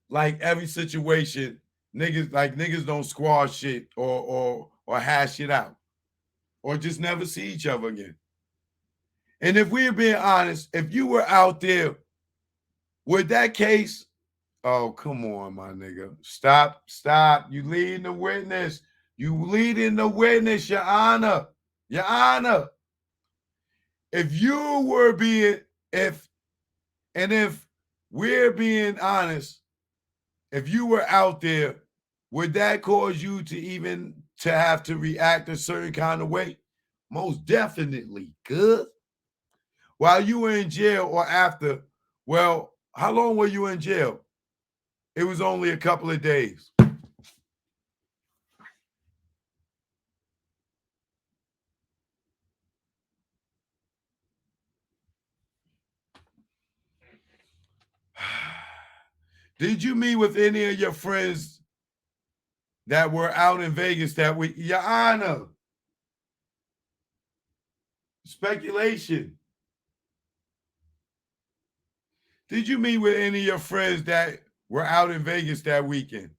Like every situation, niggas don't squash shit or hash it out. Or just never see each other again. And if we're being honest, if you were out there with that case, oh, come on, my nigga. Stop. You leading the witness. You leading the witness, Your Honor. Your Honor. If we're being honest, if you were out there, would that cause you to have to react a certain kind of way? Most definitely, good. While you were in jail or after, well, how long were you in jail? It was only a couple of days. Did you meet with any of your friends that were out in Vegas that week? Your Honor. Speculation. Did you meet with any of your friends that were out in Vegas that weekend?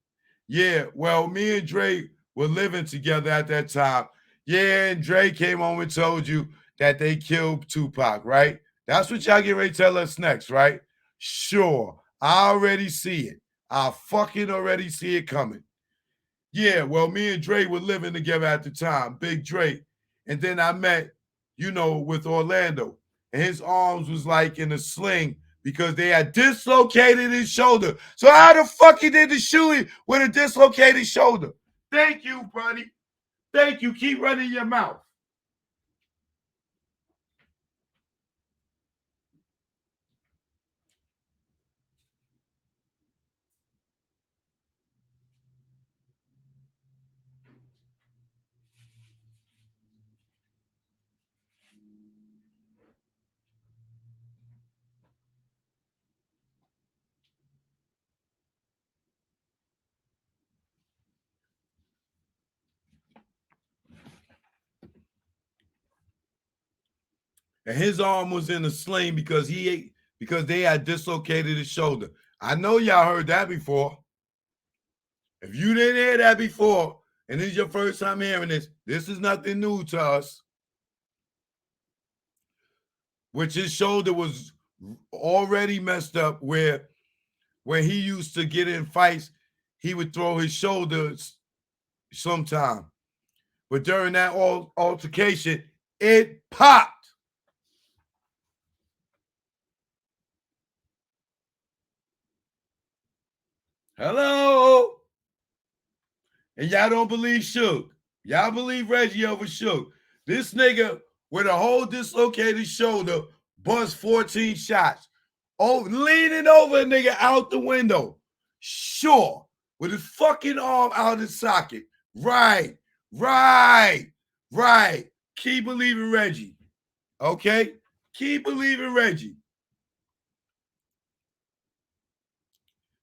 Yeah, well, me and Dre were living together at that time. Yeah, and Dre came home and told you that they killed Tupac, right? That's what y'all get ready to tell us next, right? Sure. I already see it. I fucking already see it coming. Yeah, well, me and Dre were living together at the time, Big Dre. And then I met, with Orlando. And his arms was like in a sling because they had dislocated his shoulder. So how the fuck he did the shooting with a dislocated shoulder? Thank you, buddy. Thank you. Keep running your mouth. And his arm was in a sling because they had dislocated his shoulder. I know y'all heard that before. If you didn't hear that before, and this is your first time hearing this is nothing new to us. Which his shoulder was already messed up where he used to get in fights, he would throw his shoulders sometime. But during that altercation, it popped. Hello? And y'all don't believe Suge. Y'all believe Reggie over Suge. This nigga with a whole dislocated shoulder bust 14 shots. Oh, leaning over a nigga out the window. Sure. With his fucking arm out of his socket. Right. Keep believing Reggie. Okay? Keep believing Reggie.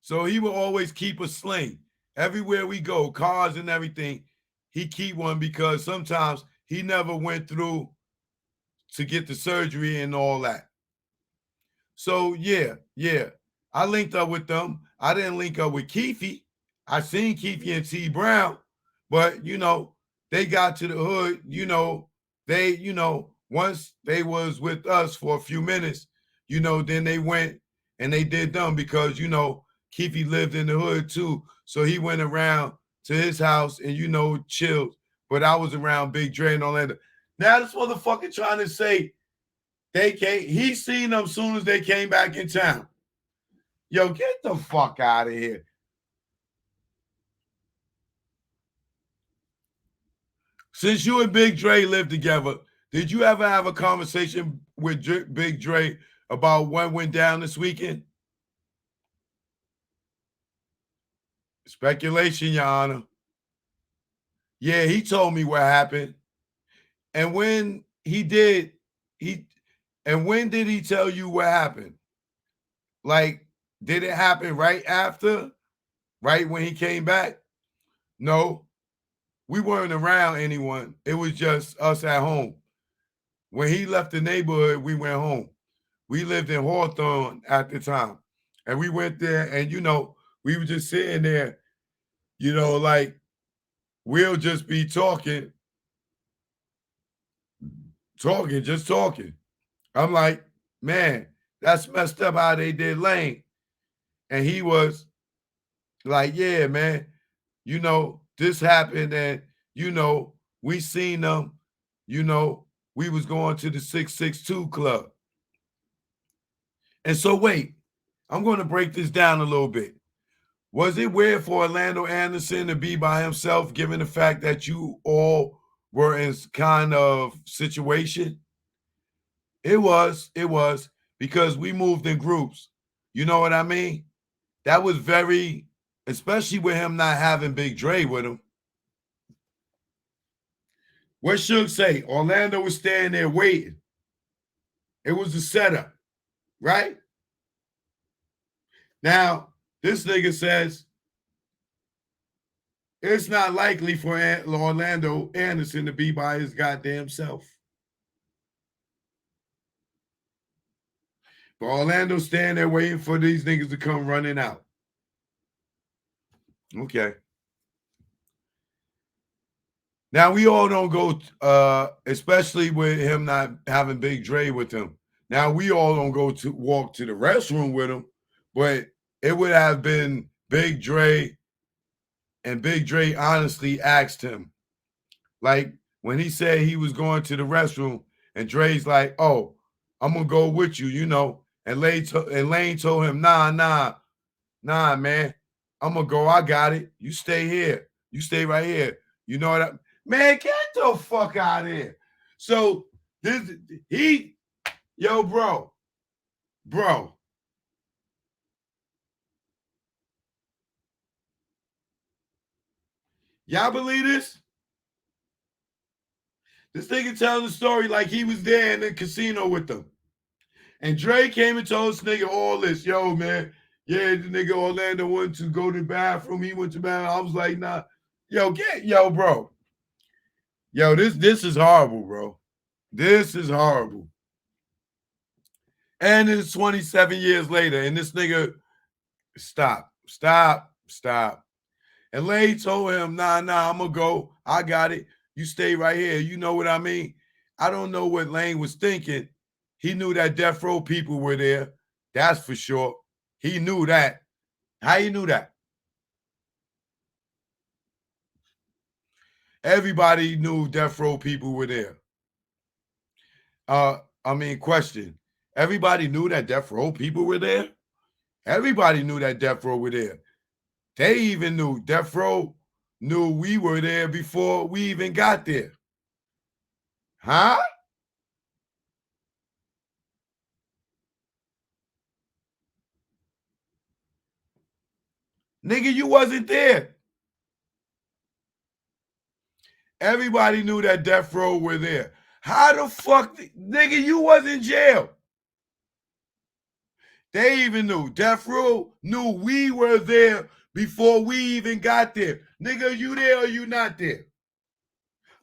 So he will always keep a sling. Everywhere we go, cars and everything, he keep one because sometimes he never went through to get the surgery and all that. So yeah. I linked up with them. I didn't link up with Keefe. I seen Keefe and T Brown, but they got to the hood, they, once they was with us for a few minutes, then they went and they did them because Keefe lived in the hood too. So he went around to his house and chilled. But I was around Big Dre and Orlando. Now this motherfucker trying to say he seen them soon as they came back in town. Yo, get the fuck out of here. Since you and Big Dre lived together, did you ever have a conversation with Big Dre about what went down this weekend? Speculation, Your Honor. Yeah, he told me what happened. And when he did, when did he tell you what happened? Like, did it happen right after? Right when he came back? No, we weren't around anyone. It was just us at home. When he left the neighborhood, we went home. We lived in Hawthorne at the time. And we went there and, we were just sitting there, like we'll just be talking. I'm like, man, that's messed up how they did Lane. And he was like, yeah, man, this happened and, we seen them, we was going to the 662 club. And so wait, I'm going to break this down a little bit. Was it weird for Orlando Anderson to be by himself, given the fact that you all were in kind of situation? It was because we moved in groups. You know what I mean? That was very, especially with him not having Big Dre with him. What Suge say? Orlando was standing there waiting. It was a setup, right? Now, this nigga says it's not likely for Orlando Anderson to be by his goddamn self. But Orlando standing there waiting for these niggas to come running out. Okay. Now we all don't go, especially with him not having Big Dre with him. Now we all don't go to walk to the restroom with him, but it would have been Big Dre, and Big Dre honestly asked him, like when he said he was going to the restroom, and Dre's like, "Oh, I'm gonna go with you," and Lane told him, "Nah, man, I'm gonna go. I got it. You stay here. You stay right here. You know what? Man, get the fuck out of here." So this he, yo, bro, y'all believe this? This nigga telling the story like he was there in the casino with them. And Dre came and told this nigga all this. Yo, man, yeah, the nigga Orlando wanted to go to the bathroom. He went to the bathroom. I was like, nah. Bro. Yo, this is horrible, bro. This is horrible. And it's 27 years later, and this nigga, stop. And Lay told him, nah, I'm gonna go. I got it. You stay right here. You know what I mean? I don't know what Lane was thinking. He knew that death row people were there. That's for sure. He knew that. How he knew that? Everybody knew death row people were there. Question. Everybody knew that death row people were there. Everybody knew that death row were there. They even knew death row knew we were there before we even got there. Huh? Nigga, you wasn't there. Everybody knew that death row were there. How the fuck, nigga, you was in jail. They even knew. Death row knew we were there before we even got there. Nigga, you there or you not there?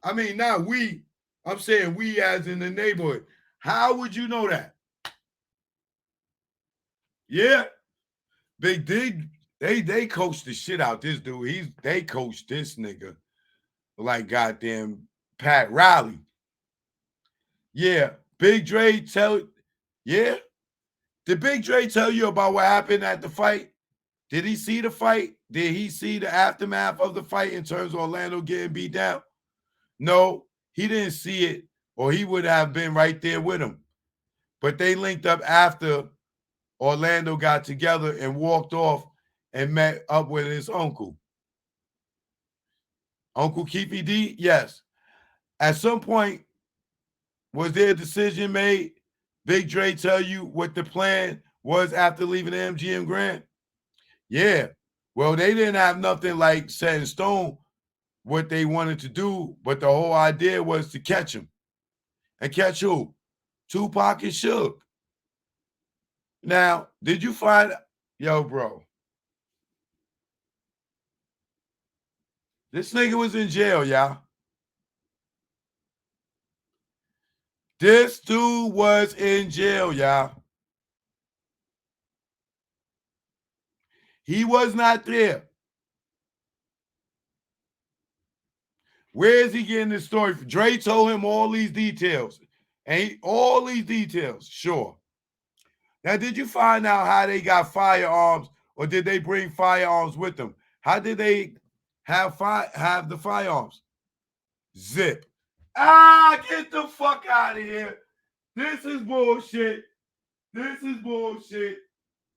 I mean, not we. I'm saying we as in the neighborhood. How would you know that? Yeah. They coached the shit out this dude. They coached this nigga like goddamn Pat Riley. Yeah. Big Dre yeah. Did Big Dre tell you about what happened at the fight? Did he see the fight? Did he see the aftermath of the fight in terms of Orlando getting beat down? No, he didn't see it, or he would have been right there with him. But they linked up after Orlando got together and walked off and met up with his uncle. Uncle Keefe D? Yes. At some point, was there a decision made? Big Dre tell you what the plan was after leaving the MGM Grand? Yeah. Well, they didn't have nothing like set in stone what they wanted to do, but the whole idea was to catch him. And catch who? Tupac and Suge. Now, did you find, yo, bro, this nigga was in jail, y'all. This dude was in jail, y'all. He was not there. Where is he getting this story from? Dre told him all these details. All these details, sure. Now, did you find out how they got firearms, or did they bring firearms with them? How did they have the firearms? Zip. Get the fuck out of here. This is bullshit. This is bullshit.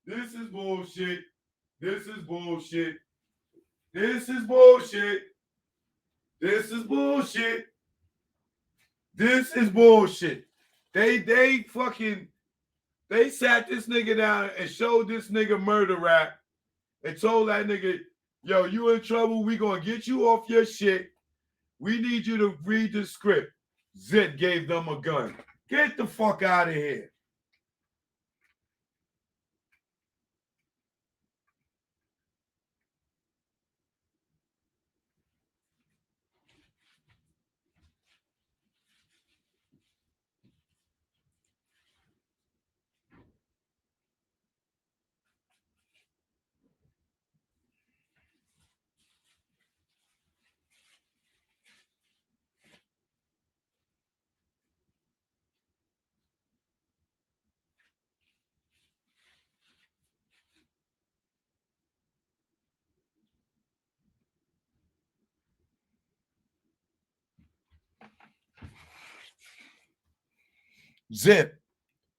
This is bullshit. This is bullshit. This is bullshit. This is bullshit. This is bullshit. They fucking they sat this nigga down and showed this nigga murder rap and told that nigga, yo, you in trouble. We gonna get you off your shit. We need you to read the script. Zit gave them a gun. Get the fuck out of here. Zip,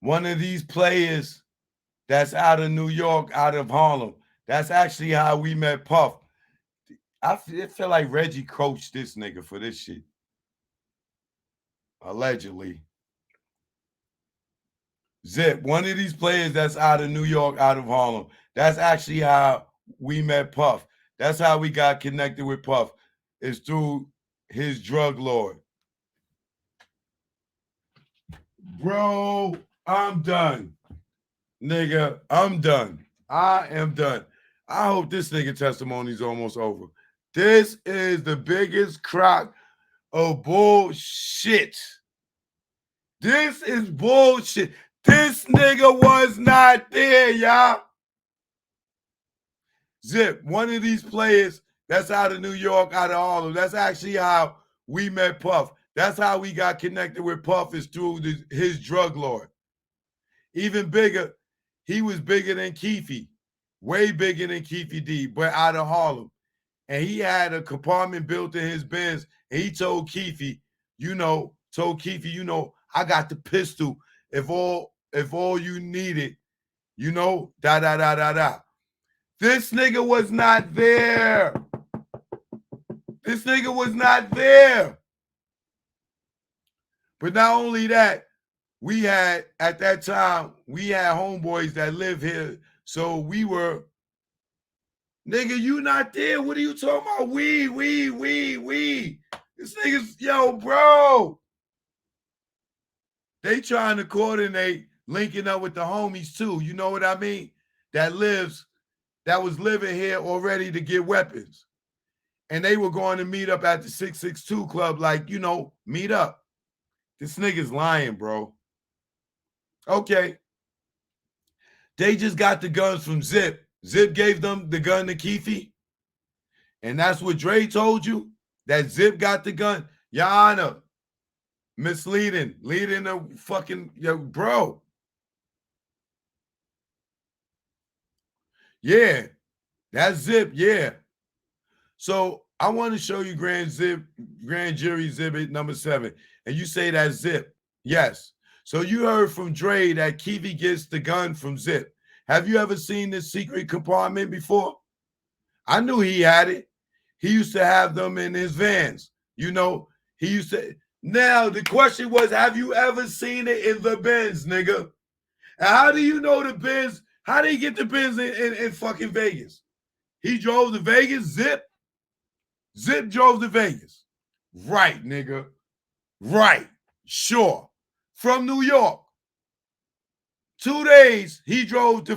one of these players that's out of New York, out of Harlem. That's actually how we met Puff. I feel like Reggie coached this nigga for this shit. Allegedly. Zip, one of these players that's out of New York, out of Harlem. That's actually how we met Puff. That's how we got connected with Puff. Is through his drug lord. Bro, I'm done. Nigga, I'm done. I am done. I hope this nigga testimony is almost over. This is the biggest crock of bullshit. This is bullshit. This nigga was not there, y'all. Zip, one of these players that's out of New York, out of Harlem. That's actually how we met Puff. That's how we got connected with Puff, is through his drug lord. Even bigger, he was bigger than Keefe, way bigger than Keefe D, but out of Harlem. And he had a compartment built in his Benz, and he told Keefe, I got the pistol. If all you needed, da da da da da. This nigga was not there. This nigga was not there. But not only that, at that time, we had homeboys that live here. So we were, nigga, you not there. What are you talking about? We. This nigga's, yo, bro. They trying to coordinate linking up with the homies too. You know what I mean? That was living here already to get weapons. And they were going to meet up at the 662 club, like, meet up. This nigga's lying, bro. Okay. They just got the guns from Zip. Zip gave them the gun to Keefe. And that's what Dre told you, that Zip got the gun. Your Honor, misleading, leading a fucking, bro. Yeah, that's Zip, yeah. So I want to show you grand jury exhibit number 7. And you say that's Zip. Yes. So you heard from Dre that Keefe gets the gun from Zip. Have you ever seen this secret compartment before? I knew he had it. He used to have them in his vans. He used to. Now, the question was, have you ever seen it in the Benz, nigga? And how do you know the Benz? How did he get the Benz in fucking Vegas? He drove to Vegas, Zip. Zip drove to Vegas. Right, nigga. Right. Sure. From New York. 2 days, he drove to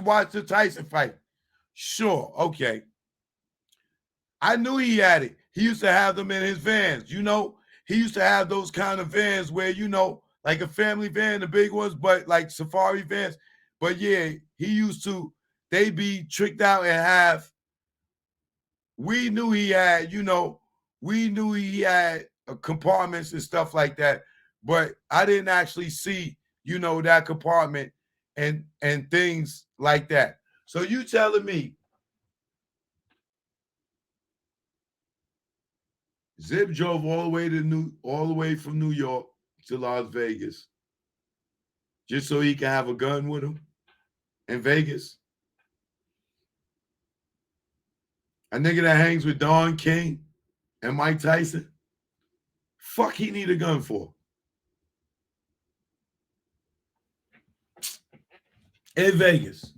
watch the Tyson fight. Sure. Okay. I knew he had it. He used to have them in his vans. He used to have those kind of vans where, like a family van, the big ones, but like safari vans. But yeah, they be tricked out and have, we knew he had compartments and stuff like that. But I didn't actually see, that compartment and things like that. So you telling me Zip drove all the way from New York to Las Vegas just so he can have a gun with him in Vegas? A nigga that hangs with Don King and Mike Tyson? Fuck he need a gun for? In Vegas.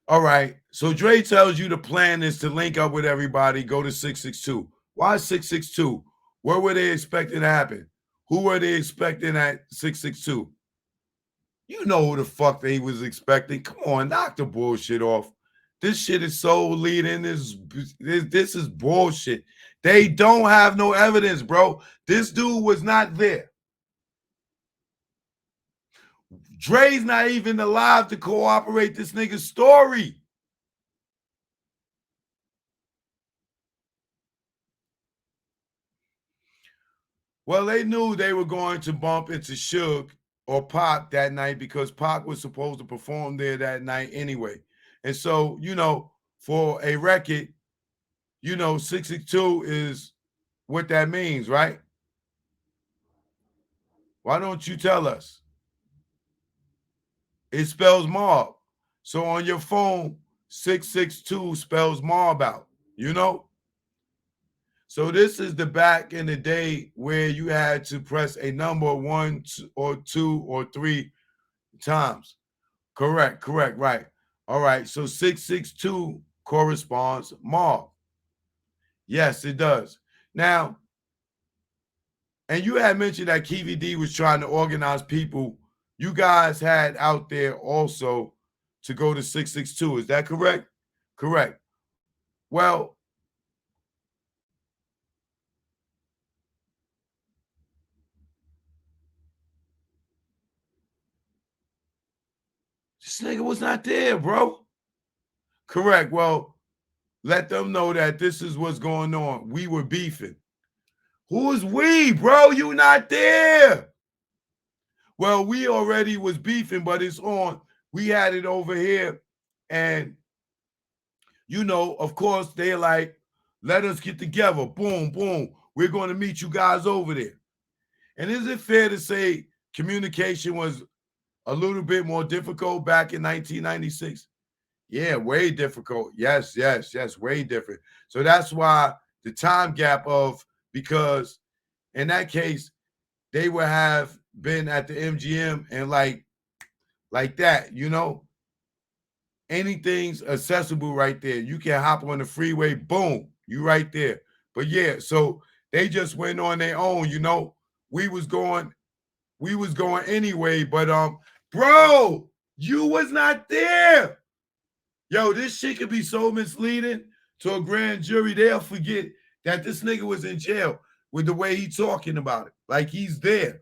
All right. So Dre tells you the plan is to link up with everybody, go to 662. Why 662? What were they expecting to happen? Who were they expecting at 662? You know who the fuck they was expecting. Come on, knock the bullshit off. This shit is so leading. This is bullshit. They don't have no evidence, bro. This dude was not there. Dre's not even alive to cooperate this nigga's story. Well, they knew they were going to bump into Suge or Pac that night because Pac was supposed to perform there that night anyway. And so, for a record, 662 is what that means, right? Why don't you tell us? It spells mob. So on your phone, 662 spells mob out, you know? So this is the back in the day where you had to press a number one or two or three times. Correct, right. All right, so 662 corresponds mob. Yes, it does. Now, and you had mentioned that KVD was trying to organize people. You guys had out there also to go to 662. Is that correct? Correct. Well, this nigga was not there, bro. Correct. Well, let them know that this is what's going on. We were beefing. Who is we, bro? You not there. Well, we already was beefing, but it's on. We had it over here. And, you know, of course, they're like, let us get together. Boom, boom. We're going to meet you guys over there. And is it fair to say communication was a little bit more difficult back in 1996? Yeah, way difficult. Yes, way different. So that's why the time gap of, because in that case, they would have been at the MGM and like that, you know, anything's accessible right there. You can hop on the freeway, boom, you right there. But yeah, so they just went on their own, you know. We was going anyway, but bro, you was not there. Yo, this shit could be so misleading to a grand jury. They'll forget that this nigga was in jail with the way he talking about it. Like he's there.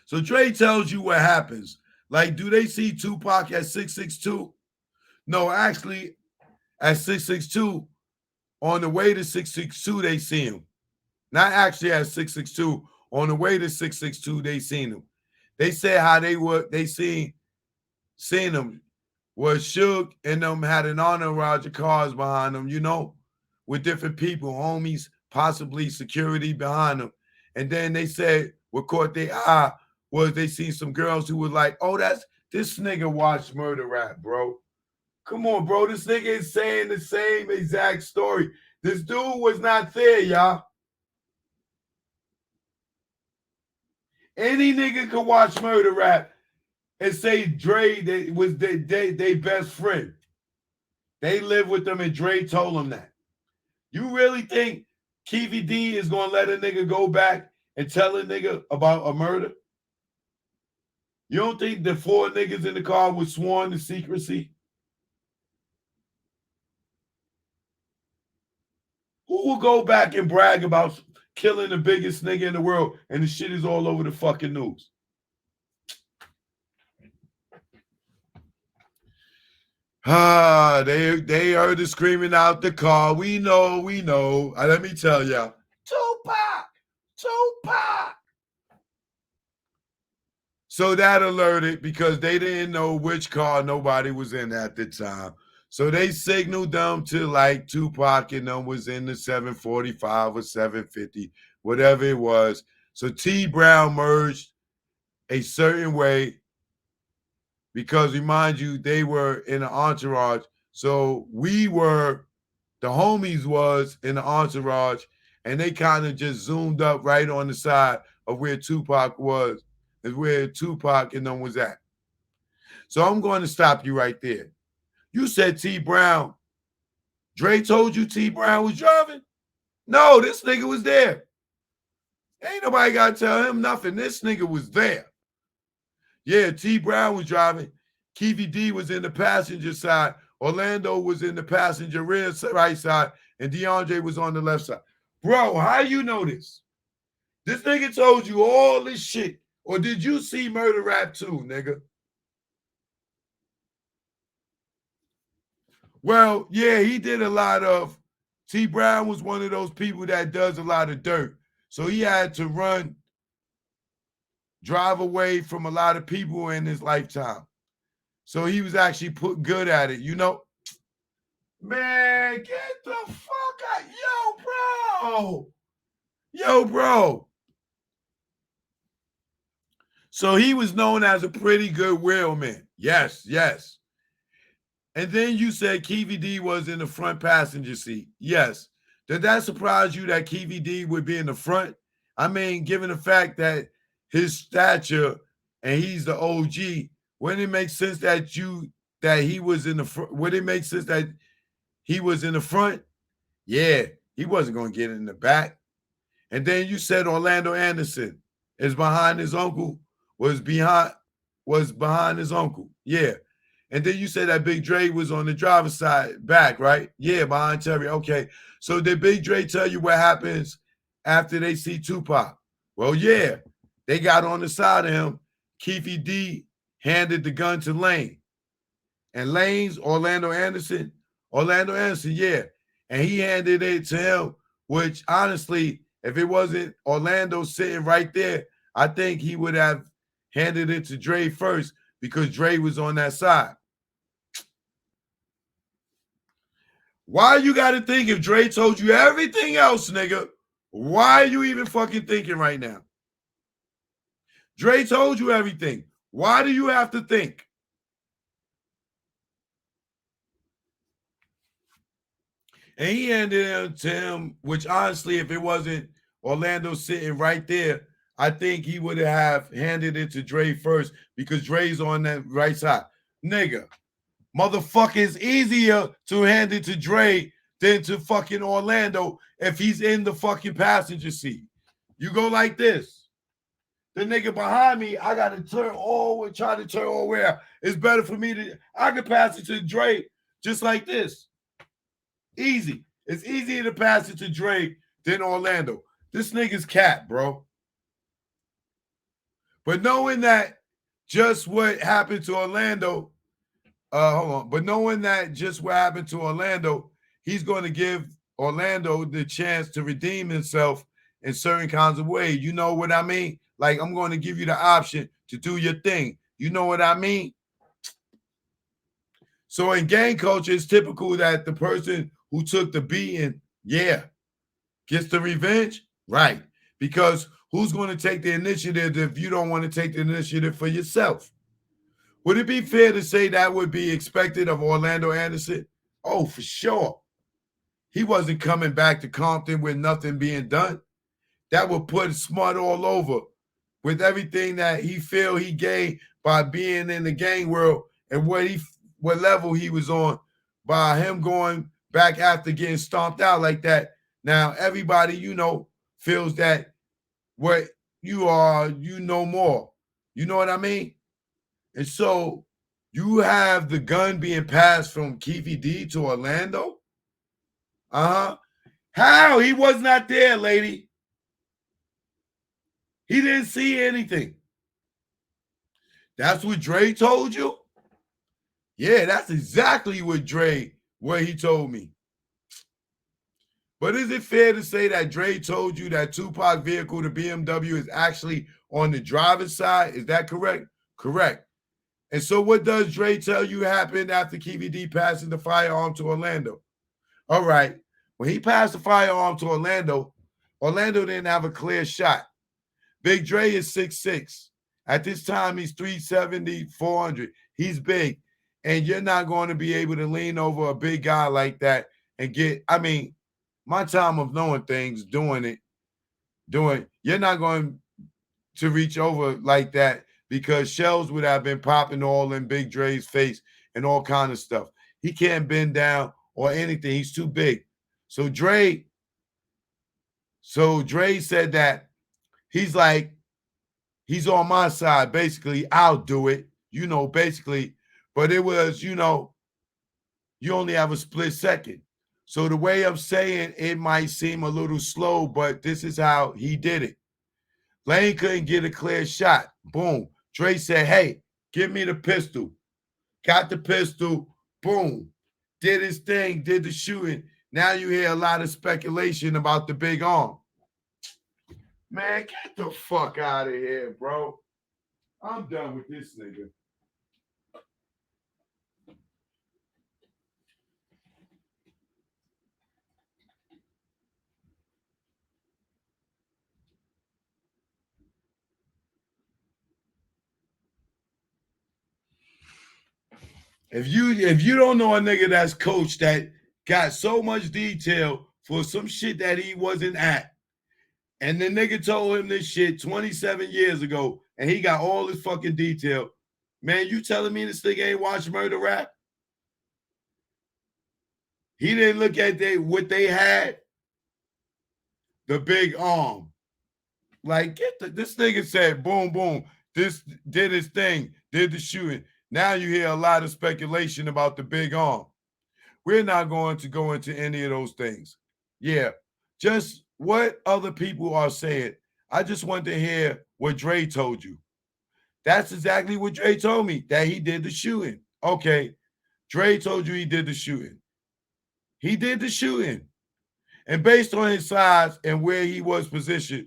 So Dre tells you what happens. Like, do they see Tupac at 662? No, actually, at 662, on the way to 662, they see him. Not actually at 662. On the way to 662, they seen him. They said how they seen him was Suge and them had an entourage of cars behind them, you know, with different people, homies, possibly security behind them. And then they said what caught their eye was they seen some girls who were like, oh, that's this nigga watched murder rap, bro. Come on, bro. This nigga is saying the same exact story. This dude was not there, y'all. Any nigga could watch murder rap and say Dre was they best friend. They live with them and Dre told them that. You really think Keefe D is gonna let a nigga go back and tell a nigga about a murder? You don't think the four niggas in the car were sworn to secrecy? Who will go back and brag about killing the biggest nigga in the world and the shit is all over the fucking news? They heard it screaming out the car. We know. Let me tell ya. Tupac. So that alerted because they didn't know which car nobody was in at the time. So they signaled them to like Tupac and them was in the 745 or 750, whatever it was. So T Brown merged a certain way because remind you, they were in an entourage. So we were, the homies was in the entourage, and they kind of just zoomed up right on the side of where Tupac was, is where Tupac and them was at. So I'm going to stop you right there. You said T Brown. Dre told you T Brown was driving? No, this nigga was there. Ain't nobody got to tell him nothing. This nigga was there. Yeah, T Brown was driving. Keefe D was in the passenger side. Orlando was in the passenger rear right side. And DeAndre was on the left side. Bro, how you know this? This nigga told you all this shit. Or did you see Murder Rap too, nigga? Well, yeah, he did a lot of, T Brown was one of those people that does a lot of dirt. So he had to drive away from a lot of people in his lifetime. So he was actually put good at it, you know? Man, get the fuck out. Yo, bro. So he was known as a pretty good wheelman. Yes, yes. And then you said KVD was in the front passenger seat. Yes. Did that surprise you that KVD would be in the front? I mean, given the fact that his stature and he's the OG, wouldn't it make sense that he was in the front? Would it make sense that he was in the front? Yeah, he wasn't going to get in the back. And then you said Orlando Anderson is behind his uncle, was behind his uncle. Yeah. And then you said that Big Dre was on the driver's side back, right? Yeah, behind Terry. Okay. So did Big Dre tell you what happens after they see Tupac? Well, yeah. They got on the side of him. Keefe D handed the gun to Lane. And Lane's Orlando Anderson, yeah. And he handed it to him, which honestly, if it wasn't Orlando sitting right there, I think he would have handed it to Dre first because Dre was on that side. Why you got to think if Dre told you everything else, nigga? Why are you even fucking thinking right now? Dre told you everything. Why do you have to think? And he handed it to him, which honestly, if it wasn't Orlando sitting right there, I think he would have handed it to Dre first because Dre's on that right side. Nigga, motherfucker, it's easier to hand it to Dre than to fucking Orlando if he's in the fucking passenger seat. You go like this. The nigga behind me, I got to try to turn all where. It's better for me I can pass it to Dre just like this. Easy. It's easier to pass it to Dre than Orlando. This nigga's cat, bro. But knowing that just what happened to Orlando, hold on. But knowing that just what happened to Orlando, he's going to give Orlando the chance to redeem himself in certain kinds of ways. You know what I mean? Like, I'm going to give you the option to do your thing. You know what I mean? So in gang culture, it's typical that the person who took the beating, yeah, gets the revenge, right? Because who's going to take the initiative if you don't want to take the initiative for yourself? Would it be fair to say that would be expected of Orlando Anderson? Oh, for sure. He wasn't coming back to Compton with nothing being done. That would put smut all over with everything that he feel he gained by being in the gang world and what level he was on by him going back after getting stomped out like that. Now, everybody, feels that what you are, you know more. You know what I mean? And so you have the gun being passed from Keefe D to Orlando? Uh-huh. How? He was not there, lady. He didn't see anything. That's what Dre told you? Yeah, that's exactly what he told me. But is it fair to say that Dre told you that Tupac vehicle, the BMW, is actually on the driver's side? Is that correct? Correct. And so what does Dre tell you happened after KVD passing the firearm to Orlando? All right. When he passed the firearm to Orlando, Orlando didn't have a clear shot. Big Dre is 6'6". At this time, he's 370, 400. He's big. And you're not going to be able to lean over a big guy like that and my time of knowing things, you're not going to reach over like that because shells would have been popping all in Big Dre's face and all kind of stuff. He can't bend down or anything. He's too big. So Dre said that he's on my side. Basically, I'll do it, basically. But it was, you only have a split second. So the way I'm saying it might seem a little slow, but this is how he did it. Lane couldn't get a clear shot. Boom. Dre said, hey, give me the pistol. Got the pistol. Boom. Did his thing, did the shooting. Now you hear a lot of speculation about the big arm. Man, get the fuck out of here, bro. I'm done with this nigga. If you don't know a nigga that's coached that got so much detail for some shit that he wasn't at, and the nigga told him this shit 27 years ago, and he got all this fucking detail, man, you telling me this nigga ain't watched Murder Rap? He didn't look at what they had, the big arm. Like, this nigga said, boom, boom, this did his thing, did the shooting. Now you hear a lot of speculation about the big arm. We're not going to go into any of those things. Yeah, just what other people are saying. I just want to hear what Dre told you. That's exactly what Dre told me, that he did the shooting. Okay, Dre told you he did the shooting. He did the shooting. And based on his size and where he was positioned,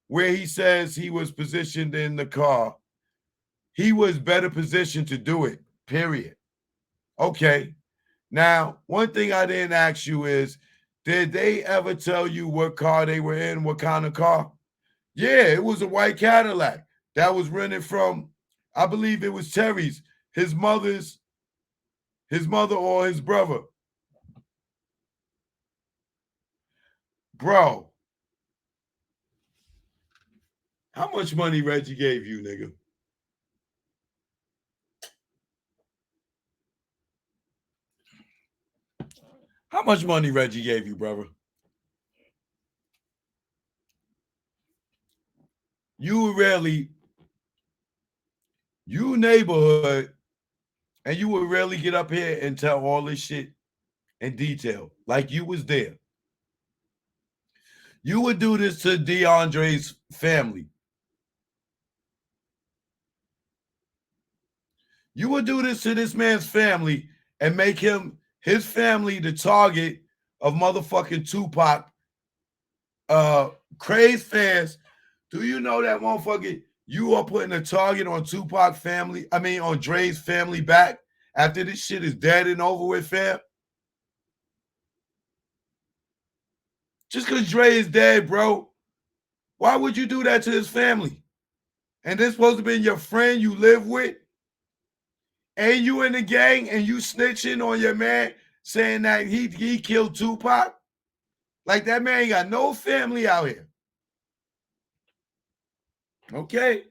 where he says he was positioned in the car, he was better positioned to do it, period. Okay. Now, one thing I didn't ask you is, did they ever tell you what car they were in, what kind of car? Yeah, it was a white Cadillac that was rented from, I believe it was Terry's, his mother or his brother. Bro, how much money Reggie gave you, nigga? How much money Reggie gave you, brother? You neighborhood, and you would rarely get up here and tell all this shit in detail, like you was there. You would do this to DeAndre's family. You would do this to this man's family and make his family the target of motherfucking Tupac crazed fans. Do you know that motherfucker? You are putting a target on Tupac family, on Dre's family back after this shit is dead and over with, fam? Just because Dre is dead, bro. Why would you do that to his family? And this supposed to be your friend you live with? And you in the gang and you snitching on your man saying that he killed Tupac? Like, that man ain't got no family out here. Okay?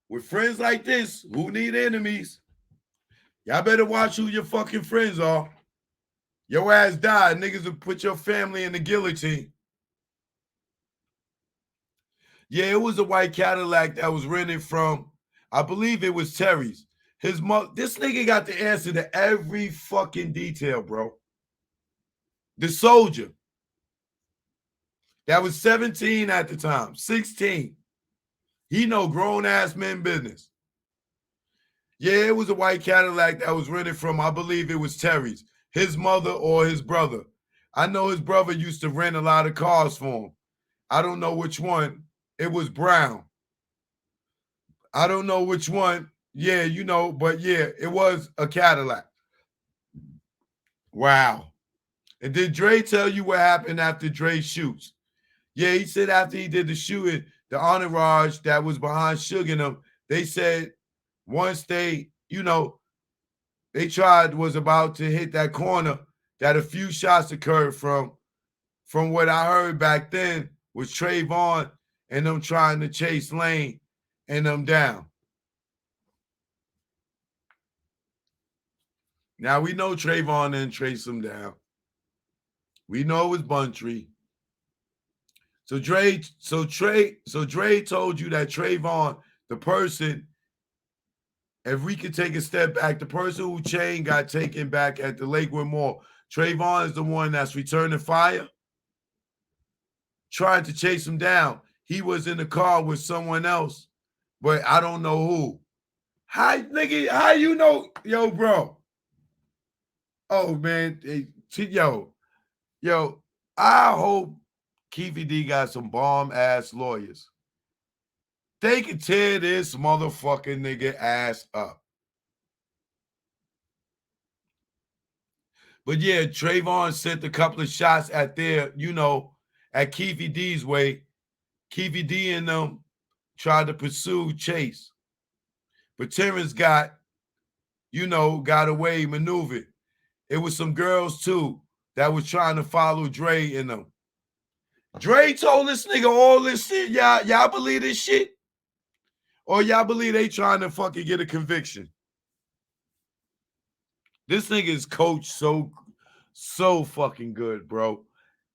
With friends like this, who need enemies? Y'all better watch who your fucking friends are. Your ass died, niggas will put your family in the guillotine. Yeah, it was a white Cadillac that was rented from, I believe it was Terry's. His mother, this nigga got the answer to every fucking detail, bro. The soldier that was 17 at the time, 16. He know grown-ass men business. Yeah, it was a white Cadillac that was rented from, I believe it was Terry's, his mother or his brother. I know his brother used to rent a lot of cars for him. I don't know which one. It was brown. I don't know which one. Yeah, but yeah, it was a Cadillac. Wow. And did Dre tell you what happened after Dre shoots? Yeah, he said after he did the shooting, the entourage that was behind Suge and them, they said once they was about to hit that corner, that a few shots occurred from what I heard back then was Trayvon and them trying to chase Lane and them down. Now we know Trayvon didn't chase them down. We know it was Buntree. So Dre told you that Trayvon, the person, if we could take a step back, the person who Chain got taken back at the Lakewood Mall, Trayvon is the one that's returning fire, trying to chase him down. He was in the car with someone else, but I don't know who. How you know? Yo, bro. Oh, man. Yo, I hope Keefe D got some bomb-ass lawyers. They can tear this motherfucking nigga ass up. But yeah, Trayvon sent a couple of shots at at Keefe D's way. Keefe D and them tried to pursue Chase. But Terrence got got away, maneuvered. It was some girls too that was trying to follow Dre in them. Dre told this nigga all this shit. Y'all believe this shit? Or y'all believe they trying to fucking get a conviction? This nigga's coached so fucking good, bro.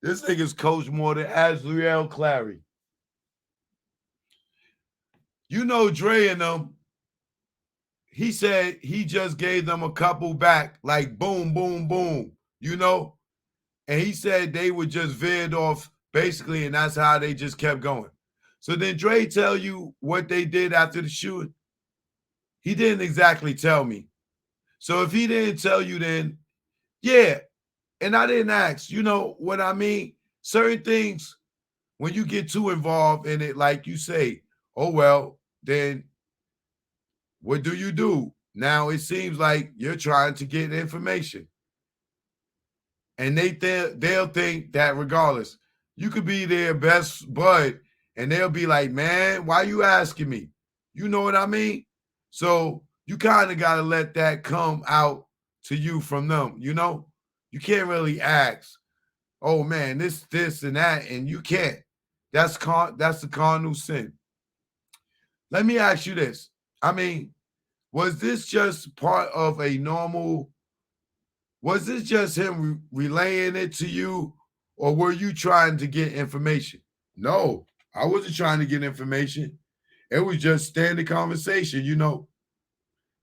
This nigga's coached more than Azriel Clary. Dre and them, he said he just gave them a couple back, like boom, boom, boom, And he said they were just veered off basically, and that's how they just kept going. So then Dre tell you what they did after the shooting? He didn't exactly tell me. So if he didn't tell you, then yeah. And I didn't ask, you know what I mean? Certain things, when you get too involved in it, like you say, oh, well, then what do you do? Now it seems like you're trying to get information. And they'll think that regardless, you could be their best bud, and they'll be like, man, why you asking me? You know what I mean? So you kind of got to let that come out to you from them, You can't really ask, oh, man, this, and that, and you can't. That's the cardinal sin. Let me ask you this. I mean, was this just part of a normal Was this just him relaying it to you, or were you trying to get information? No, I wasn't trying to get information. It was just standard conversation,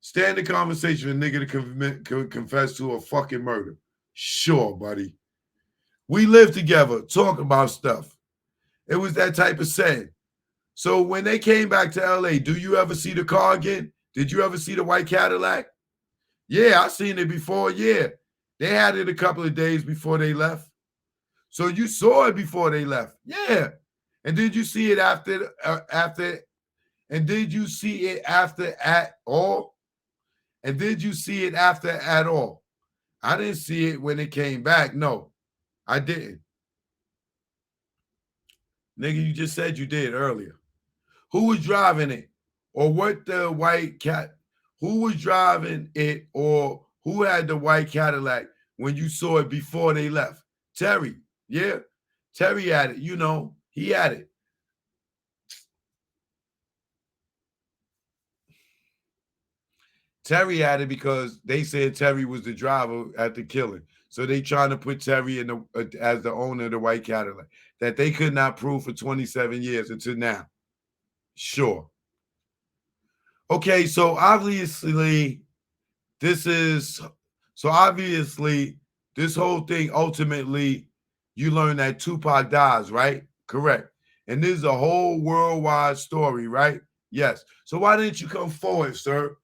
Standard conversation, a nigga to confess to a fucking murder. Sure, buddy. We lived together, talk about stuff. It was that type of setting. So when they came back to LA, do you ever see the car again? Did you ever see the white Cadillac? Yeah, I seen it before. Yeah. They had it a couple of days before they left. So you saw it before they left. Yeah. And did you see it after? And did you see it after at all? And did you see it after at all? I didn't see it when it came back. No, I didn't. Nigga, you just said you did earlier. Who was driving it? Or what the white cat? Who was driving it, or who had the white Cadillac when you saw it before they left? Terry. Yeah. Terry had it. He had it. Terry had it because they said Terry was the driver at the killing. So they trying to put Terry in as the owner of the white Cadillac that they could not prove for 27 years until now. Sure. Okay, so obviously this whole thing ultimately you learn that Tupac dies, right? Correct. And this is a whole worldwide story, right? Yes. So why didn't you come forward, sir?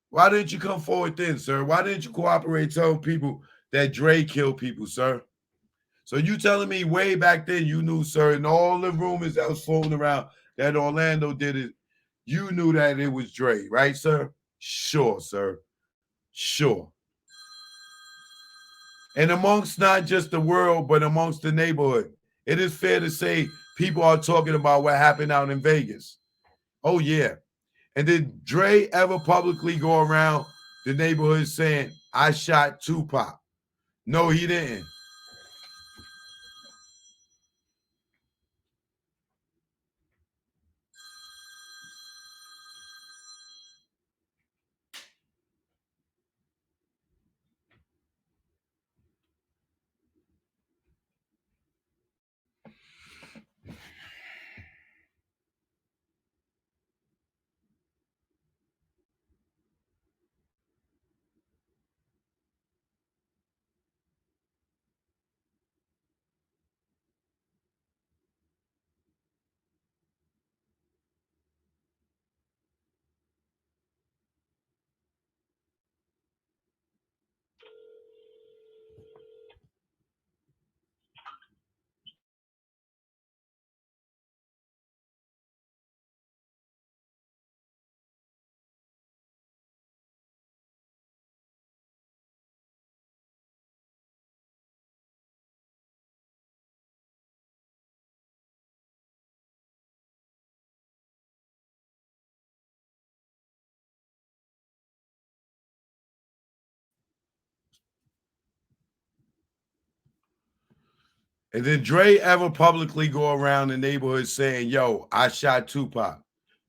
Why didn't you come forward then, sir? Why didn't you cooperate telling people that Dre killed people, sir? So you telling me way back then you knew, sir, and all the rumors that was floating around that Orlando did it, you knew that it was Dre, right, sir? Sure, sir. Sure. And amongst not just the world, but amongst the neighborhood, it is fair to say people are talking about what happened out in Vegas. Oh, yeah. And did Dre ever publicly go around the neighborhood saying, I shot Tupac? No, he didn't. And did Dre ever publicly go around the neighborhood saying, yo, I shot Tupac?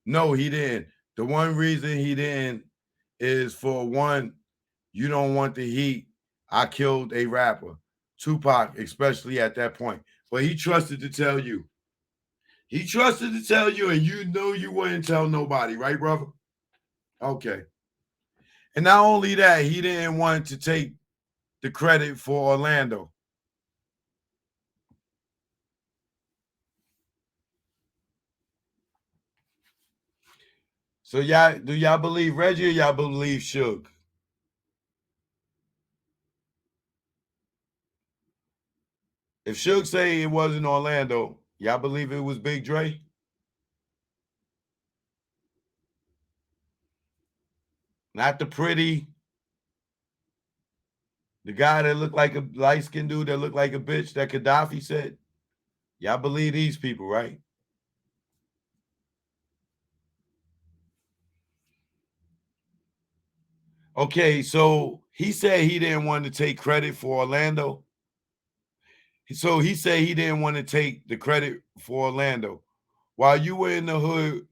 No, he didn't. The one reason he didn't is for one, you don't want the heat. I killed a rapper, Tupac, especially at that point. But he trusted to tell you. He trusted to tell you, and you know you wouldn't tell nobody, right, brother? Okay. And not only that, he didn't want to take the credit for Orlando. So y'all, do y'all believe Reggie or y'all believe Suge? If Suge say it wasn't Orlando, y'all believe it was Big Dre? Not the pretty, the guy that looked like a light-skinned dude that looked like a bitch that Gaddafi said? Y'all believe these people, right? Okay, so he said he didn't want to take credit for Orlando. So he said he didn't want to take the credit for Orlando. While you were in the hood,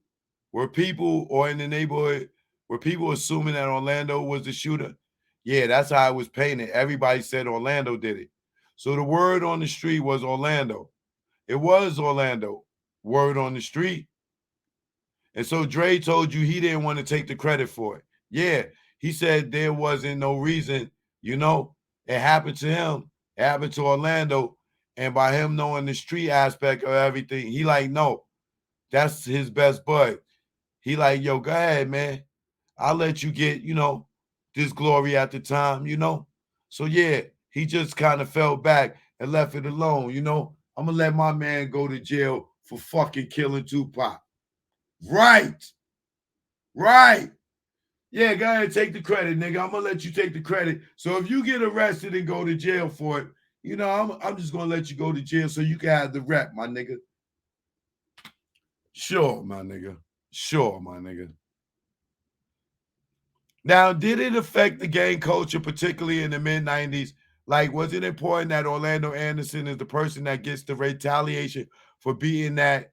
were people or in the neighborhood, were people assuming that Orlando was the shooter? Yeah, that's how it was painted. Everybody said Orlando did it. So the word on the street was Orlando. It was Orlando. Word on the street. And so Dre told you he didn't want to take the credit for it. Yeah, he said there wasn't no reason, it happened to him. It happened to Orlando. And by him knowing the street aspect of everything, he like, no, that's his best bud. He like, yo, go ahead, man. I'll let you get, this glory at the time. So yeah, he just kind of fell back and left it alone. I'm gonna let my man go to jail for fucking killing Tupac. Right. Right. Yeah, go ahead and take the credit, nigga. I'm gonna let you take the credit. So if you get arrested and go to jail for it, I'm just gonna let you go to jail so you can have the rep, my nigga. Sure, my nigga. Sure, my nigga. Now, did it affect the gang culture, particularly in the mid 90s? Like, was it important that Orlando Anderson is the person that gets the retaliation for beating that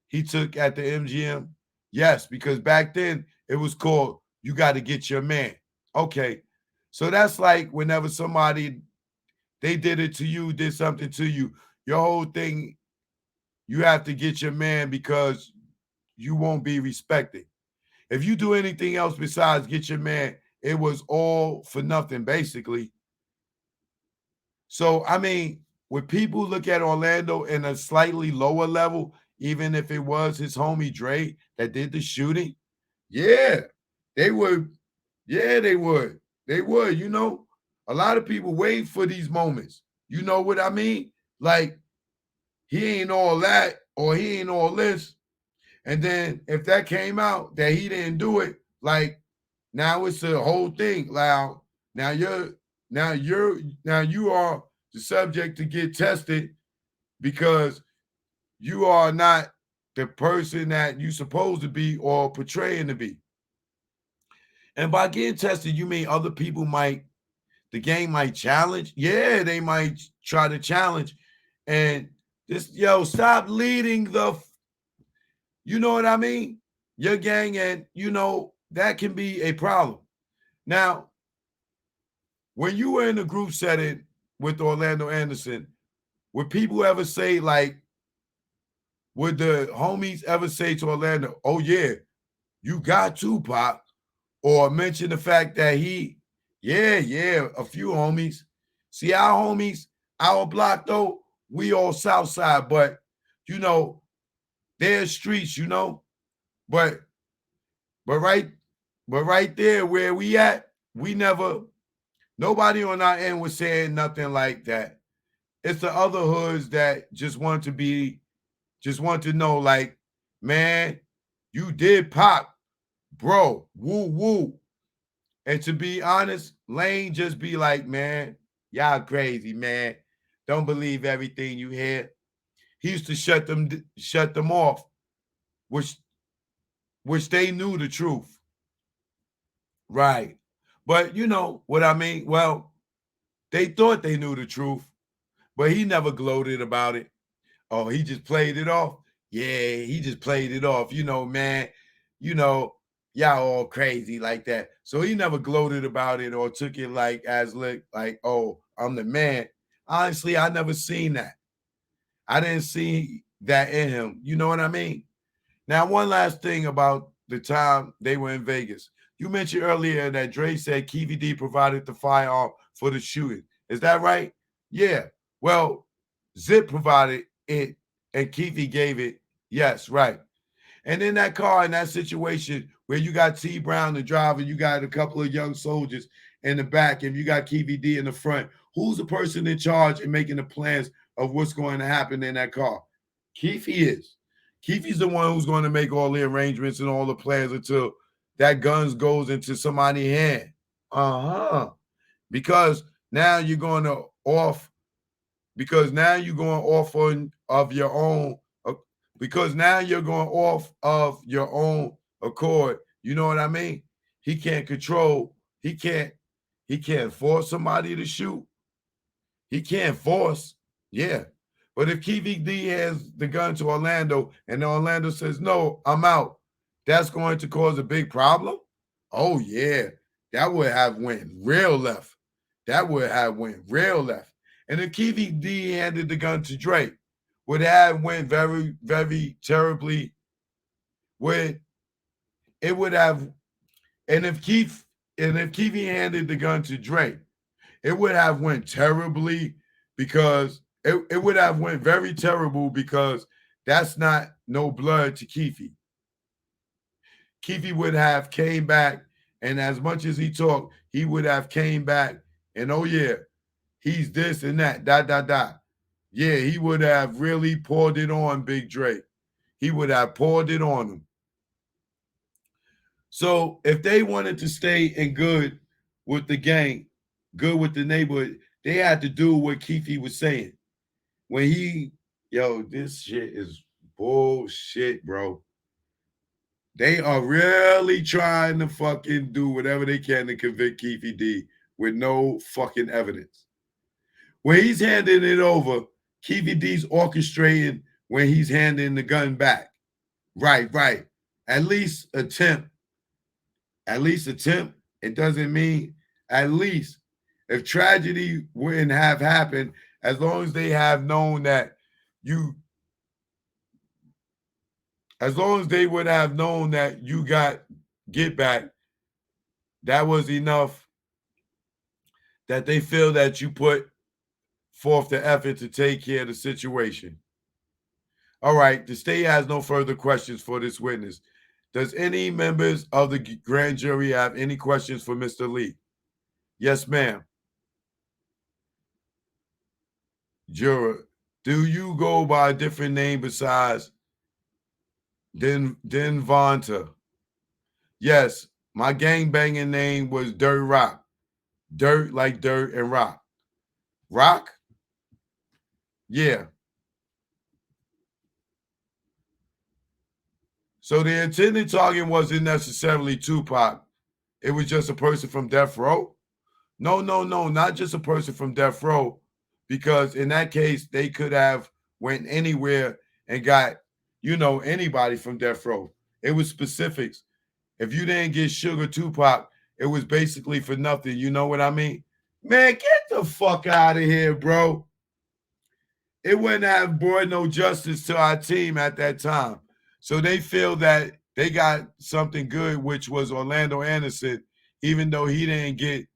he took at the MGM? Yes, because back then it was called you got to get your man. Okay. So that's like whenever somebody they did it to you, did something to you, your whole thing, you have to get your man because you won't be respected. If you do anything else besides get your man, it was all for nothing, basically. So, I mean, would people look at Orlando in a slightly lower level, even if it was his homie Dre that did the shooting? Yeah, they would. Yeah, they would. They would. A lot of people wait for these moments. You know what I mean? Like, he ain't all that or he ain't all this. And then if that came out that he didn't do it, like now it's a whole thing. Now you're now you are the subject to get tested because you are not the person that you supposed to be or portraying to be. And by getting tested, you mean other people the game might challenge? Yeah, they might try to challenge. And stop leading you know what I mean? Your gang, and that can be a problem. Now, when you were in a group setting with Orlando Anderson, would people ever say, like, would the homies ever say to Orlando, oh yeah, you got Tupac, or mention the fact that yeah, a few homies. See, our homies, our block though, we all South Side, but you know, there's streets. But but right, but right there where we at, nobody on our end was saying nothing like that. It's the other hoods that just want to know, like, man, you did pop, bro, woo woo. And to be honest, Lane just be like, man, y'all crazy, man. Don't believe everything you hear. He used to shut them off, which they knew the truth. Right. But you know what I mean? Well, they thought they knew the truth, But he never gloated about it. Oh, he just played it off. Yeah, he just played it off. Man, you know, y'all all crazy like that. So he never gloated about it or took it like oh, I'm the man. Honestly, I never seen that. I didn't see that in him. You know what I mean? Now, one last thing about the time they were in Vegas. You mentioned earlier that Dre said Keefe D provided the firearm for the shooting. Is that right? Yeah. Well, Zip provided it and Keefe gave it. Yes, right. And in that car, in that situation where you got T Brown, the driver, you got a couple of young soldiers in the back, and you got Keefe D in the front, who's the person in charge in making the plans of what's going to happen in that car? Keefe is. Keefe's the one who's going to make all the arrangements and all the plans until that guns goes into somebody's hand. Uh-huh. Because now you're going to off because now you're going off of your own because now you're going off of your own accord. You know what I mean? He can't control, he can't force somebody to shoot. He can't force. Yeah. But if Keefe D has the gun to Orlando and Orlando says, no, I'm out, that's going to cause a big problem. Oh, yeah. That would have went real left. That would have went real left. And if Keefe D handed the gun to Drake, would have went very, very terribly. Would it would have, and if Keefe handed the gun to Drake, it would have went terribly because it would have went very terrible because that's not no blood to Keefe. Keefe would have came back, and as much as he talked, he would have came back and oh yeah, he's this and that, dot, dot, dot. Yeah, he would have really poured it on Big Drake. He would have poured it on him. So if they wanted to stay in good with the gang, good with the neighborhood, they had to do what Keefe was saying. When this shit is bullshit, bro. They are really trying to fucking do whatever they can to convict Keefe D with no fucking evidence. When he's handing it over, Keefe D's orchestrating when he's handing the gun back. Right, right. At least attempt. At least attempt. It doesn't mean at least. If tragedy wouldn't have happened, as long as they have known that as long as they would have known that you got get back, that was enough that they feel that you put forth the effort to take care of the situation. All right, the state has no further questions for this witness. Does any members of the grand jury have any questions for Mr. Lee? Yes, ma'am. Juror, do you go by a different name besides Devonta? Yes, my gang banging name was Dirt Rock. Dirt like dirt and rock. Rock? Yeah. So the intended target wasn't necessarily Tupac. It was just a person from death row? No, not just a person from death row, because in that case, they could have went anywhere and got, anybody from death row. It was specifics. If you didn't get Sugar Tupac, it was basically for nothing. You know what I mean? Man, get the fuck out of here, bro. It wouldn't have brought no justice to our team at that time. So they feel that they got something good, which was Orlando Anderson, even though he didn't get,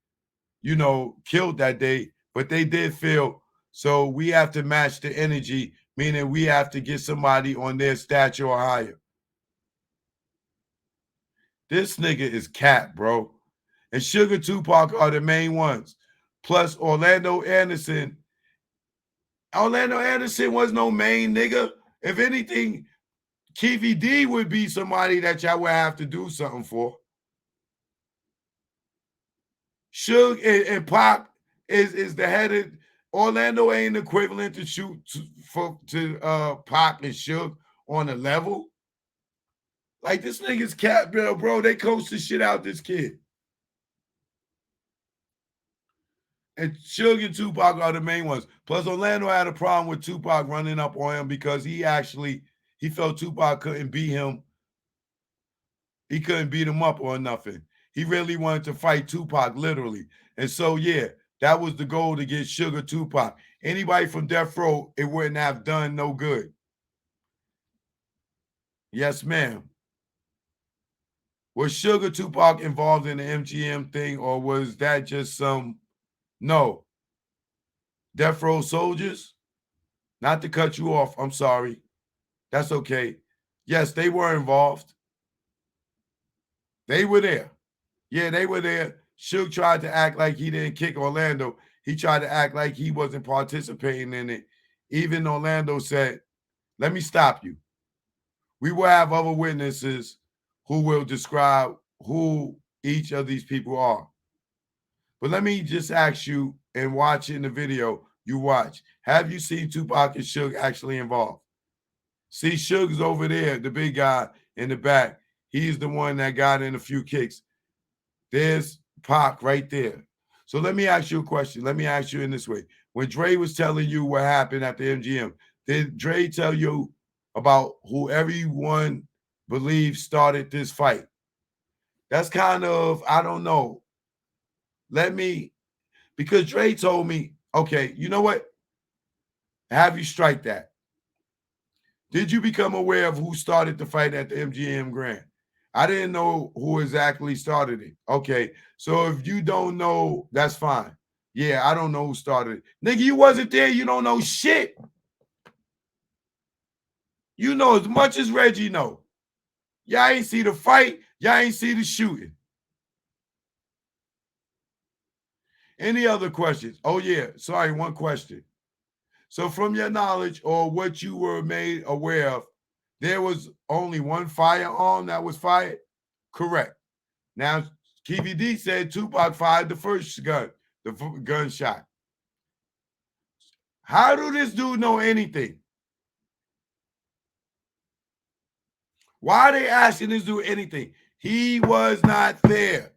killed that day. But they did feel, so we have to match the energy, meaning we have to get somebody on their stature or higher. This nigga is cap, bro. And Sugar Tupac are the main ones. Plus Orlando Anderson. Orlando Anderson was no main nigga. If anything, Keefe D would be somebody that y'all would have to do something for. Suge and Pac is the head of Orlando ain't equivalent to shoot to Pac and Suge on a level. Like this nigga's cap, bro. They coached the shit out this kid. And Suge and Tupac are the main ones. Plus, Orlando had a problem with Tupac running up on him because he felt Tupac couldn't beat him. He couldn't beat him up or nothing. He really wanted to fight Tupac, literally. And so, yeah, that was the goal to get Sugar Tupac. Anybody from Death Row, it wouldn't have done no good. Yes, ma'am. Was Sugar Tupac involved in the MGM thing, or was that just some? No. Death Row Soldiers? Not to cut you off. I'm sorry. That's okay. Yes, they were involved. They were there. Yeah, they were there. Suge tried to act like he didn't kick Orlando. He tried to act like he wasn't participating in it. Even Orlando said, let me stop you. We will have other witnesses who will describe who each of these people are. But let me just ask you, and watching the video you watch, have you seen Tupac and Suge actually involved? See, Suge's over there, the big guy in the back. He's the one that got in a few kicks. There's Pac right there. So let me ask you a question. Let me ask you in this way. When Dre was telling you what happened at the MGM, did Dre tell you about who everyone believes started this fight? That's kind of, I don't know. Because Dre told me, okay, you know what? Have you strike that? Did you become aware of who started the fight at the MGM Grand? I didn't know who exactly started it. Okay, so if you don't know, that's fine. Yeah, I don't know who started it. Nigga, you wasn't there. You don't know shit. You know as much as Reggie know. Y'all ain't see the fight. Y'all ain't see the shooting. Any other questions? Oh, yeah. Sorry, one question. So from your knowledge or what you were made aware of, there was only one firearm that was fired? Correct. Now, Keefe D said Tupac fired the first gun, the gunshot. How do this dude know anything? Why are they asking this dude anything? He was not there.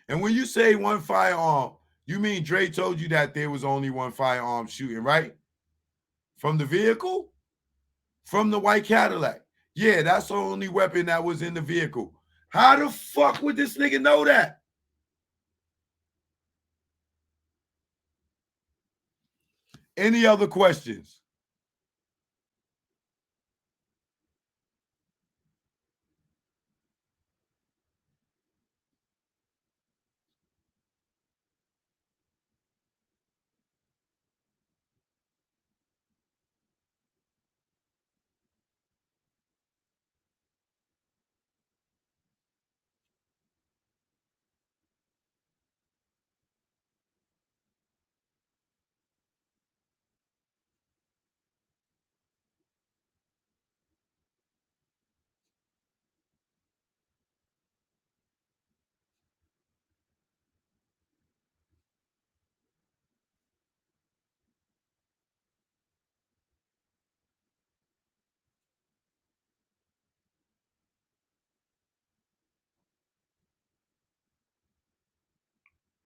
And when you say one firearm, you mean Dre told you that there was only one firearm shooting, right? From the vehicle? From the white Cadillac. Yeah, that's the only weapon that was in the vehicle. How the fuck would this nigga know that? Any other questions?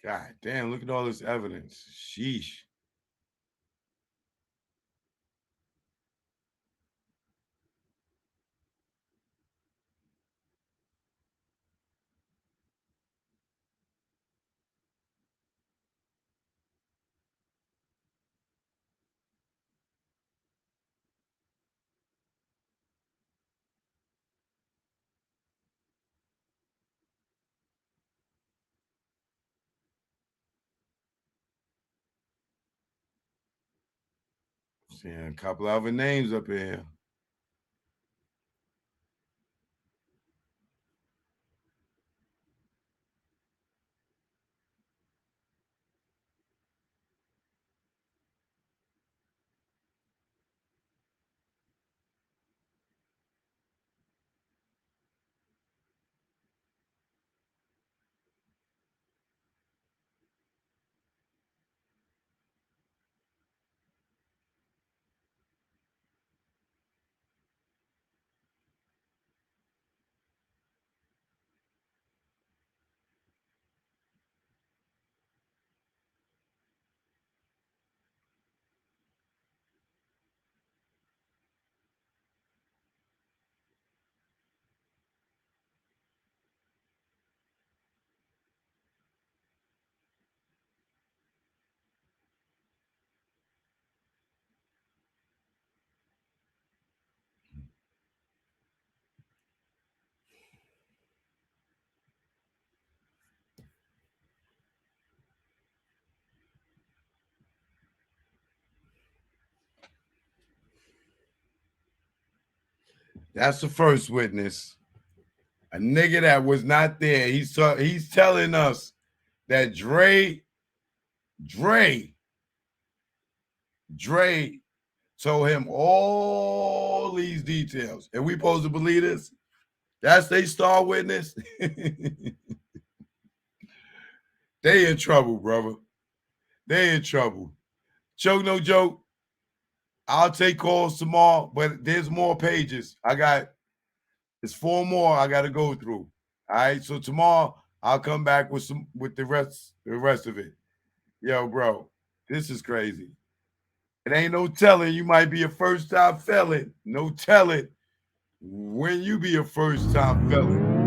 God damn, look at all this evidence. Sheesh. Seeing a couple other names up here. That's the first witness. A nigga that was not there. He's telling us that Dre told him all these details. And we supposed to believe this? That's they star witness. They in trouble, brother. They in trouble. Joke, no joke. I'll take calls tomorrow, but there's more pages. There's 4 more I got to go through. All right, so tomorrow I'll come back with the rest of it. Yo, bro, this is crazy. It ain't no telling you might be a first-time felon. No telling when you be a first-time felon.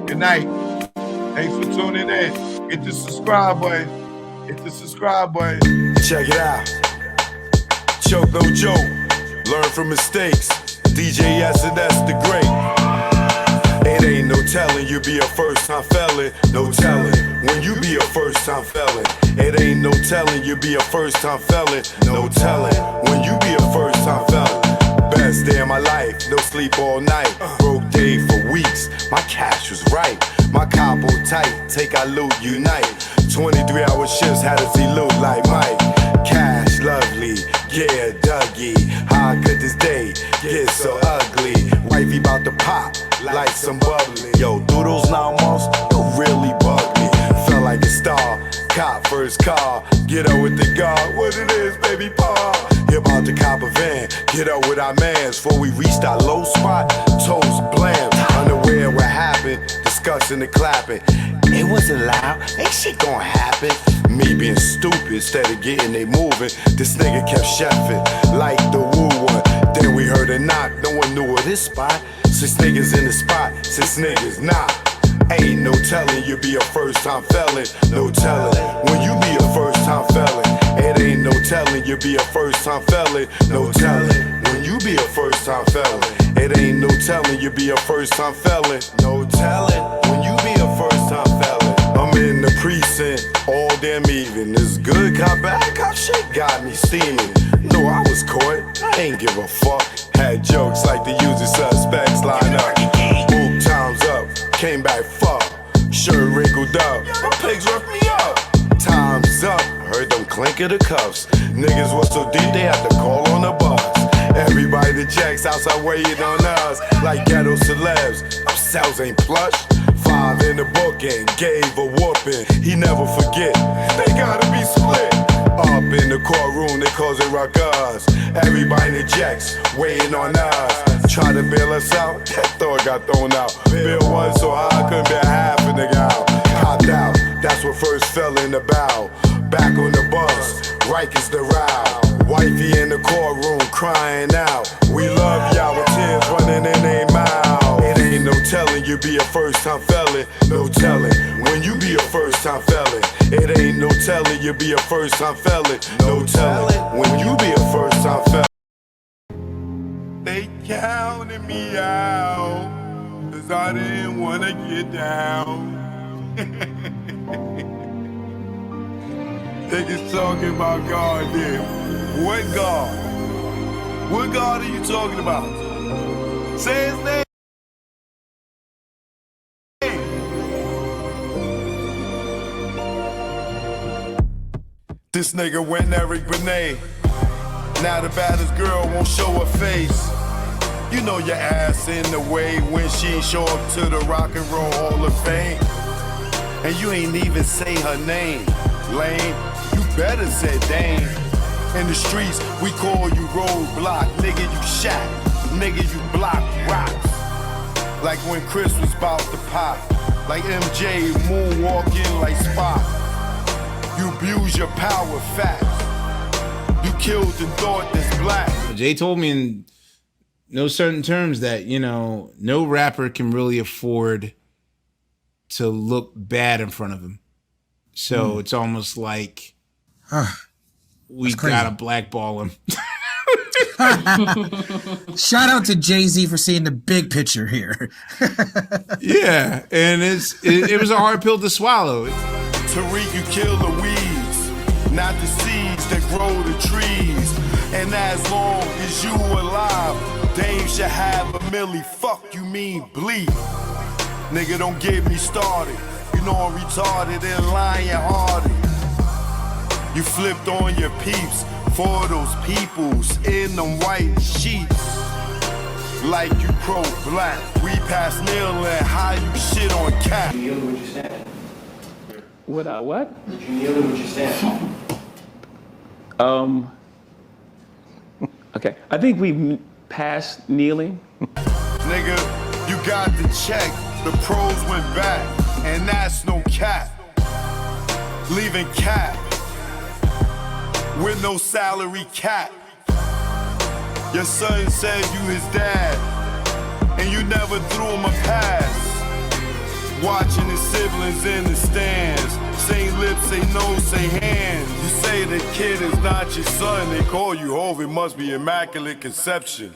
Good night. Thanks for tuning in. Hit the subscribe button. Check it out. Choke, no joke. Learn from mistakes. DJ S&S the great. It ain't no telling you be a first-time felon. No telling when you be a first-time felon. It ain't no telling you be a first-time felon. No telling when you be a first-time felon. Best day of my life, no sleep all night. Broke day for weeks, my cash was right. My capo tight, take our loot, unite. 23-hour shifts, had to see loot like Mike. Cash, lovely, yeah, Dougie. How could this day get so ugly? Wifey bout to pop, like some bubbly. Yo, through those 9 months, don't really bug me. Felt like a star, cop first car. Get up with the guard, what it is, baby paw. He about to cop a van, get up with our mans. Before we reached our low spot, toes blam. Unaware what happened, discussing the clapping. It wasn't loud, ain't shit gon' happen. Me being stupid, instead of getting they moving, this nigga kept chefing like the woo one. Then we heard a knock, no one knew of this spot. 6 niggas in the spot, 6 niggas not. Ain't no telling you be a first-time felon. No telling when you be a first-time felon. It ain't no telling you be a first-time felon. No telling when you be a first-time felon. It ain't no telling you be a first-time felon. No telling when you be a first-time felon. I'm in the precinct all damn evening. This good cop, bad cop shit got me steaming. No, I was caught, I ain't give a fuck. Had jokes like the usual suspects line up. Book time's up, came back fuck. Shirt wrinkled up, my pigs roughed me up. Time's up, heard them clink of the cuffs. Niggas was so deep they had to call on the bus. Everybody that checks outside waiting on us like ghetto celebs. Our cells ain't plush. 5 in the book and gave a whooping. He never forget, they gotta be split. Up in the courtroom, they cause it ruckus. Everybody in the jacks waiting on us. Try to bail us out, that thought got thrown out. Bill one so high, I couldn't bear half a nigga out. Copped out, that's what first fell in the bow. Back on the bus, Rikers the row. Wifey in the courtroom crying out. We love y'all with tears running in their mouth. It ain't no telling you be a first-time felon. No telling when you be a first-time felon. It ain't no telling you be a first-time felon. No telling when you be a first-time felon. They counted me out, 'cause I didn't wanna get down. Niggas talking about God there. What God? What God are you talking about? Say his name. This nigga went Eric Benet. Now the baddest girl won't show her face. You know your ass in the way when she ain't show up to the Rock and Roll Hall of Fame. And you ain't even say her name. Lame, you better say Dame. In the streets, we call you roadblock. Nigga, you shot. Nigga, you block rocks. Like when Chris was about to pop. Like MJ moonwalking like Spock. You abuse your power fast. You killed and thought that's black. Jay told me in no certain terms that, you know, no rapper can really afford to look bad in front of him. So it's almost like we gotta blackball him. Shout out to Jay-Z for seeing the big picture here. Yeah, and it was a hard pill to swallow. Tariq, you kill the weeds, not the seeds that grow the trees. And as long as you alive, Dame should have a milli. Fuck you mean bleed. Nigga, don't get me started. You know I'm retarded and lion-hearted. You flipped on your peeps for those peoples in them white sheets. Like you pro-black, we pass kneeling, how you shit on cap. Did you kneel or would you stand? What? Did you kneel or would you stand? Okay. I think we passed kneeling. Nigga, you got the check, the pros went back, and that's no cap. Leaving cap with no salary cap. Your son said you his dad, and you never threw him a pass. Watching his siblings in the stands, say lips, say no, say hands. You say the kid is not your son, they call you Hov, it must be immaculate conception.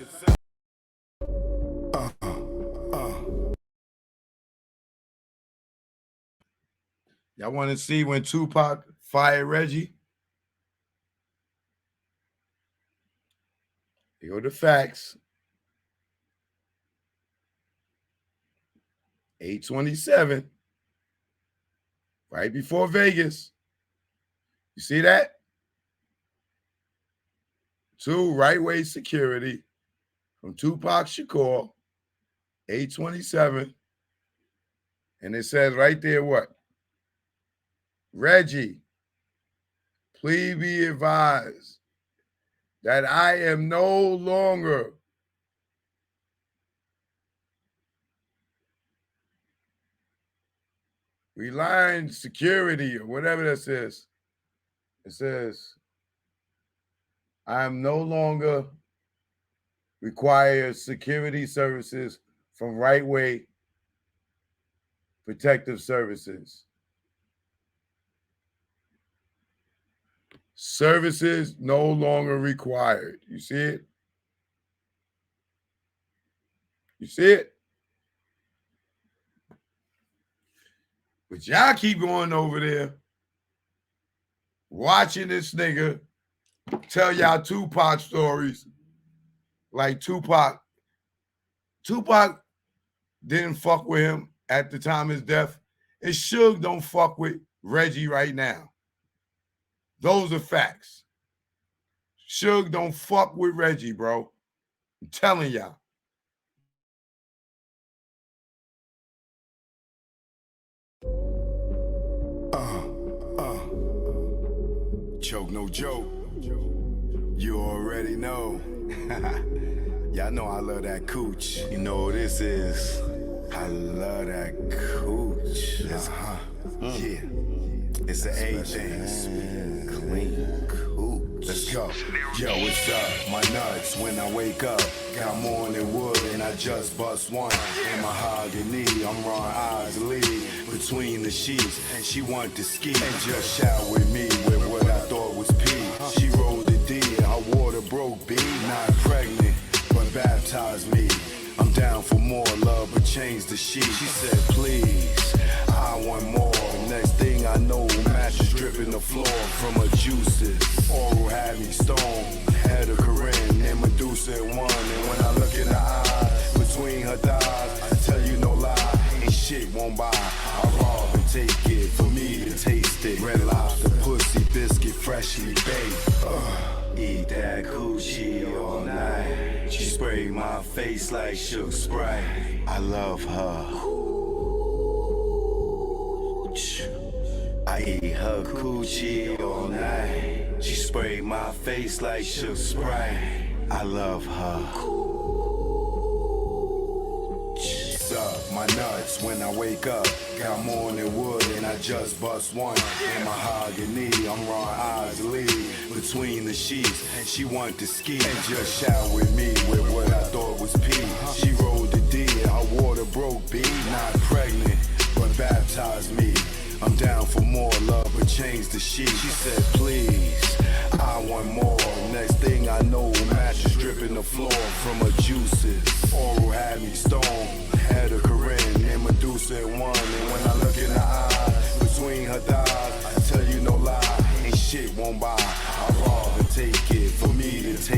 Y'all want to see when Tupac fired Reggie? Here go the facts. 8/27, right before Vegas. You see that? 2 right-way security from Tupac Shakur, 8/27. And it says right there what? Reggie, please be advised that I am no longer relying security or whatever that says. It says, I am no longer require security services from right-way protective services. Services no longer required. You see it? You see it? But y'all keep going over there, watching this nigga tell y'all Tupac stories. Like Tupac didn't fuck with him at the time of his death. And Suge don't fuck with Reggie right now. Those are facts. Suge don't fuck with Reggie, bro. I'm telling y'all. Choke no joke. You already know. Y'all know I love that cooch. You know what this is. I love that cooch. Yeah. It's an A thing. Clean cooch. Let's go. Yo, what's up? My nuts when I wake up. Got morning wood and I just bust one. And mahogany, I'm Ron Isley. Between the sheets, and she want to ski. And just shout with me with what I thought was pee. She rolled the D and her water broke B. Not pregnant, but baptized me. I'm down for more love, but change the sheet. She said, please, I want more. Next thing I know, mattress dripping the floor from her juices. Oral had me stoned, had a Corinne and Medusa in one. And when I look in her eyes, between her thighs, I tell you no lie, ain't shit won't buy. I rob and take it for me to taste it. Red Lobster, pussy, biscuit, freshly baked. Eat that coochie all night. She sprayed my face like Suge Sprite. I love her. I eat her coochie all night. She sprayed my face like Suge Sprite. I love her. Suck my nuts when I wake up. Got morning wood and I just bust one. And mahogany, I'm Ron Isley. Between the sheets, and she want to ski. And just shout with me with what I thought was pee. She rolled the D and her water broke B. Not pregnant, but baptized me. I'm down for more love, but change the sheet. She said, please, I want more. Next thing I know, mattress dripping the floor from her juices. Oral had me stoned, had a Corinne and Medusa in one. And when I look in her eyes, between her thighs, I tell you no lie, ain't shit won't buy. I rob and take it for me to take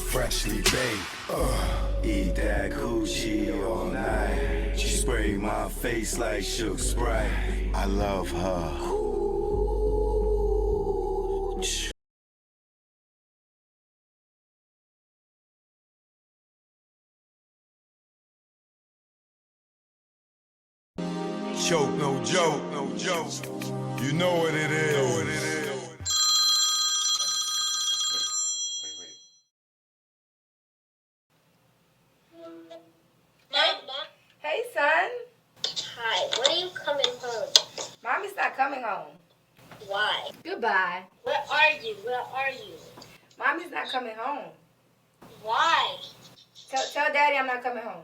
freshly baked. Eat that coochie all night. She sprayed my face like Shook Sprite. I love her. Choke, no joke, no joke. You know what it is. Hey, son. Hi, when are you coming home? Mommy's not coming home. Why? Goodbye. Where are you? Where are you? Mommy's not coming home. Why? Tell Daddy I'm not coming home.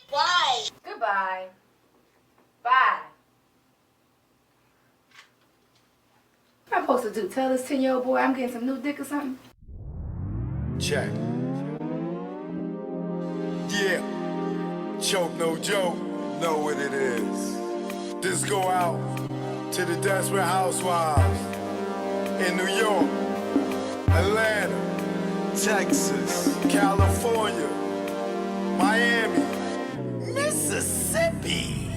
Why? Goodbye. Bye. What am I supposed to do? Tell this 10-year-old boy I'm getting some new dick or something? Check. Yeah. Choke, no joke. Know what it is. This go out to the desperate housewives in New York, Atlanta, Texas, California, Miami, Mississippi.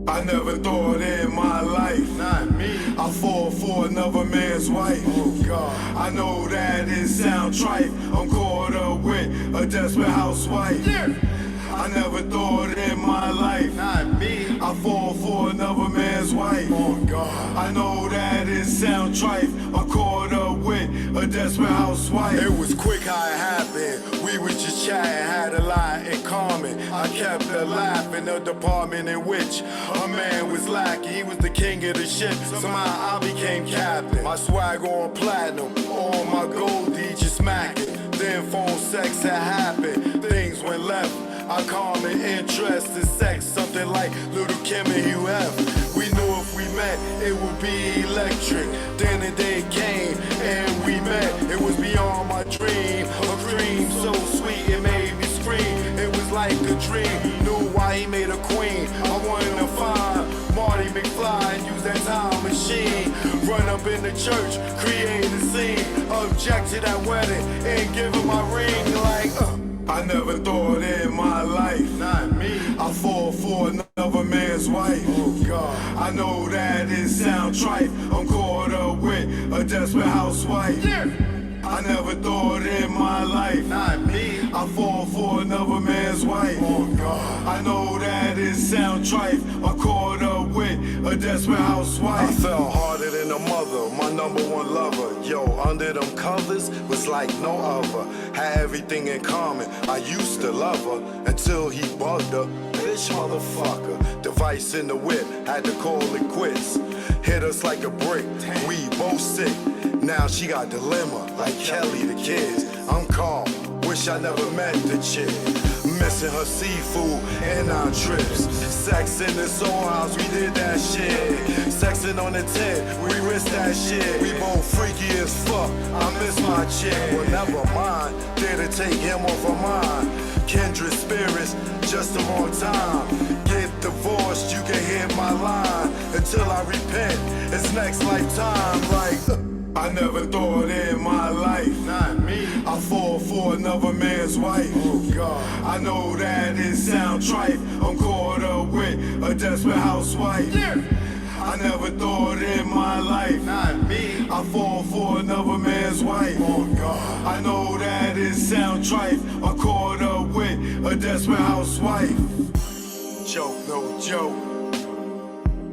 I never thought in my life, not me, I fall for another man's wife. Oh God, I know that it sound trite. I'm caught up with a desperate housewife. Yeah. I never thought in my life, not me, I fall for another man's wife. Oh God, I know that it sound trite. I'm caught up with a desperate housewife. It was quick how it happened. We was just chatting, had a lot in common. I kept her laugh in the department in which a man was lacking. He was the king of the ship. Somehow I became captain. My swag on platinum, all my gold just smacking. Then phone sex had happened. Things went left. Our common interest in sex, something like Little Kim and Hugh F. We knew if we met, it would be electric. Then the day came and we met. It was beyond my dream, a dream so sweet it made me scream. It was like a dream, knew why he made a queen. I wanted to find Marty McFly and use that time machine. Run up in the church, create a scene. Object to that wedding and give him my ring like I never thought in my life, not me, I fall for another man's wife. Oh God, I know that it sound trite. I'm caught up with a desperate housewife. Yeah. I never thought in my life, not me, I fall for another man's wife. Oh God, I know that it sound trite. I'm caught up with a desperate housewife. I fell harder than a mother, my number one lover. Yo, under them covers was like no other. Had everything in common. I used to love her until he bugged her. Bitch motherfucker, device in the whip, had to call it quits. Hit us like a brick, we both sick. Now she got dilemma, like Kelly the kids. I'm calm, wish I never met the chick. Missing her seafood and our trips. Sex in the soul house, we did that shit. Sexing on the tent, we risked that shit. We both freaky as fuck, I miss my chick. Well, never mind, dare to take him off of mine. Kindred spirits, just the wrong time. Get divorced, you can hear my line. Until I repent, it's next lifetime. Like, I never thought in my life, not me, I fall for another man's wife. Oh God, I know that it sound trite. I'm caught up with a desperate housewife. Yeah. I never thought in my life, not me, I fall for another man's wife. Oh God, I know that it sound trite. I'm caught up with a desperate housewife. Joke, no joke,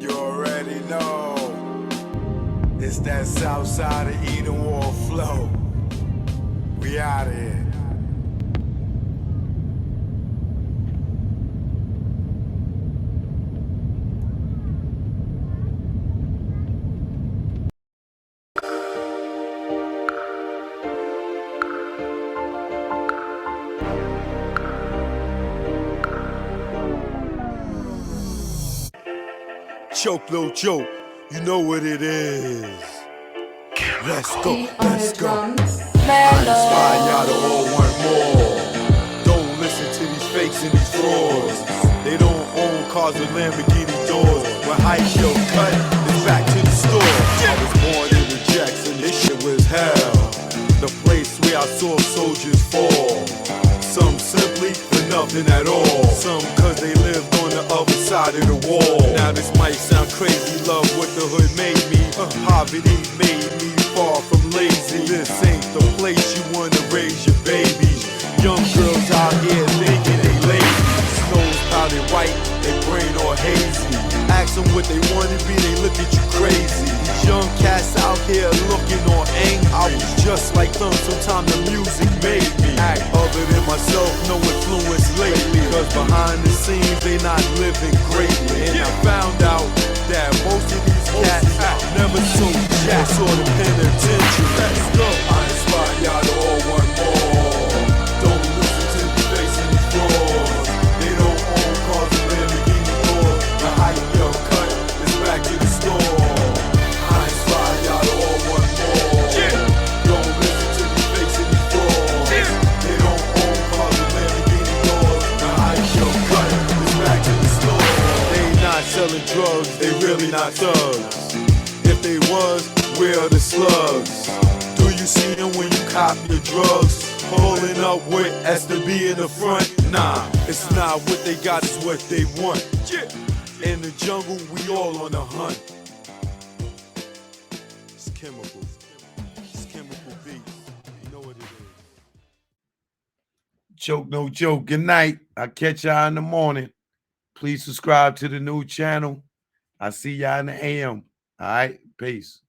you already know. It's that south side of Eden Wall flow. We out of here. Choke, no joke, you know what it is. Let's go, let's go. I inspire y'all to all want more. Don't listen to these fakes and these frauds. They don't own cars with Lamborghini doors. When hype show cut, it's back to the store. I was born in the Jackson, this shit was hell. The place where I saw soldiers fall. Some simply for nothing at all. Some cause they lived on the other side of the wall. Now this might sound crazy, love what the hood made me. Poverty made me far from lazy. This ain't the place you wanna raise your babies. Young girls out here thinking they lazy. Nose powdered white, they brain all hazy. Ask them what they wanna be, they look at you crazy. These young cats out here looking all angry. I was just like them, sometimes the music made me act other than myself, no influence lately. Cause behind the scenes, they not living greatly. And I found out that most of these cats never sold jacks or the penitentiary. Let's go. I inspire y'all to all want more. Don't listen to the face in these floors. They don't own cars and Lamborghini doors. The hype yo cut is back to the store. I inspire y'all to all want more. Don't listen to the face in these floors. They don't own cars and Lamborghini doors. The hype yo cut is back to the store. They not selling drugs, they really not thugs. If they was, where are the slugs? Do you see them when you cop your drugs? Pulling up with S to B in the front? Nah, it's not what they got, it's what they want. In the jungle, we all on the hunt. It's chemical. It's chemical beats. You know what it is. Joke, no joke. Good night. I'll catch y'all in the morning. Please subscribe to the new channel. I'll see y'all in the AM. All right. Peace.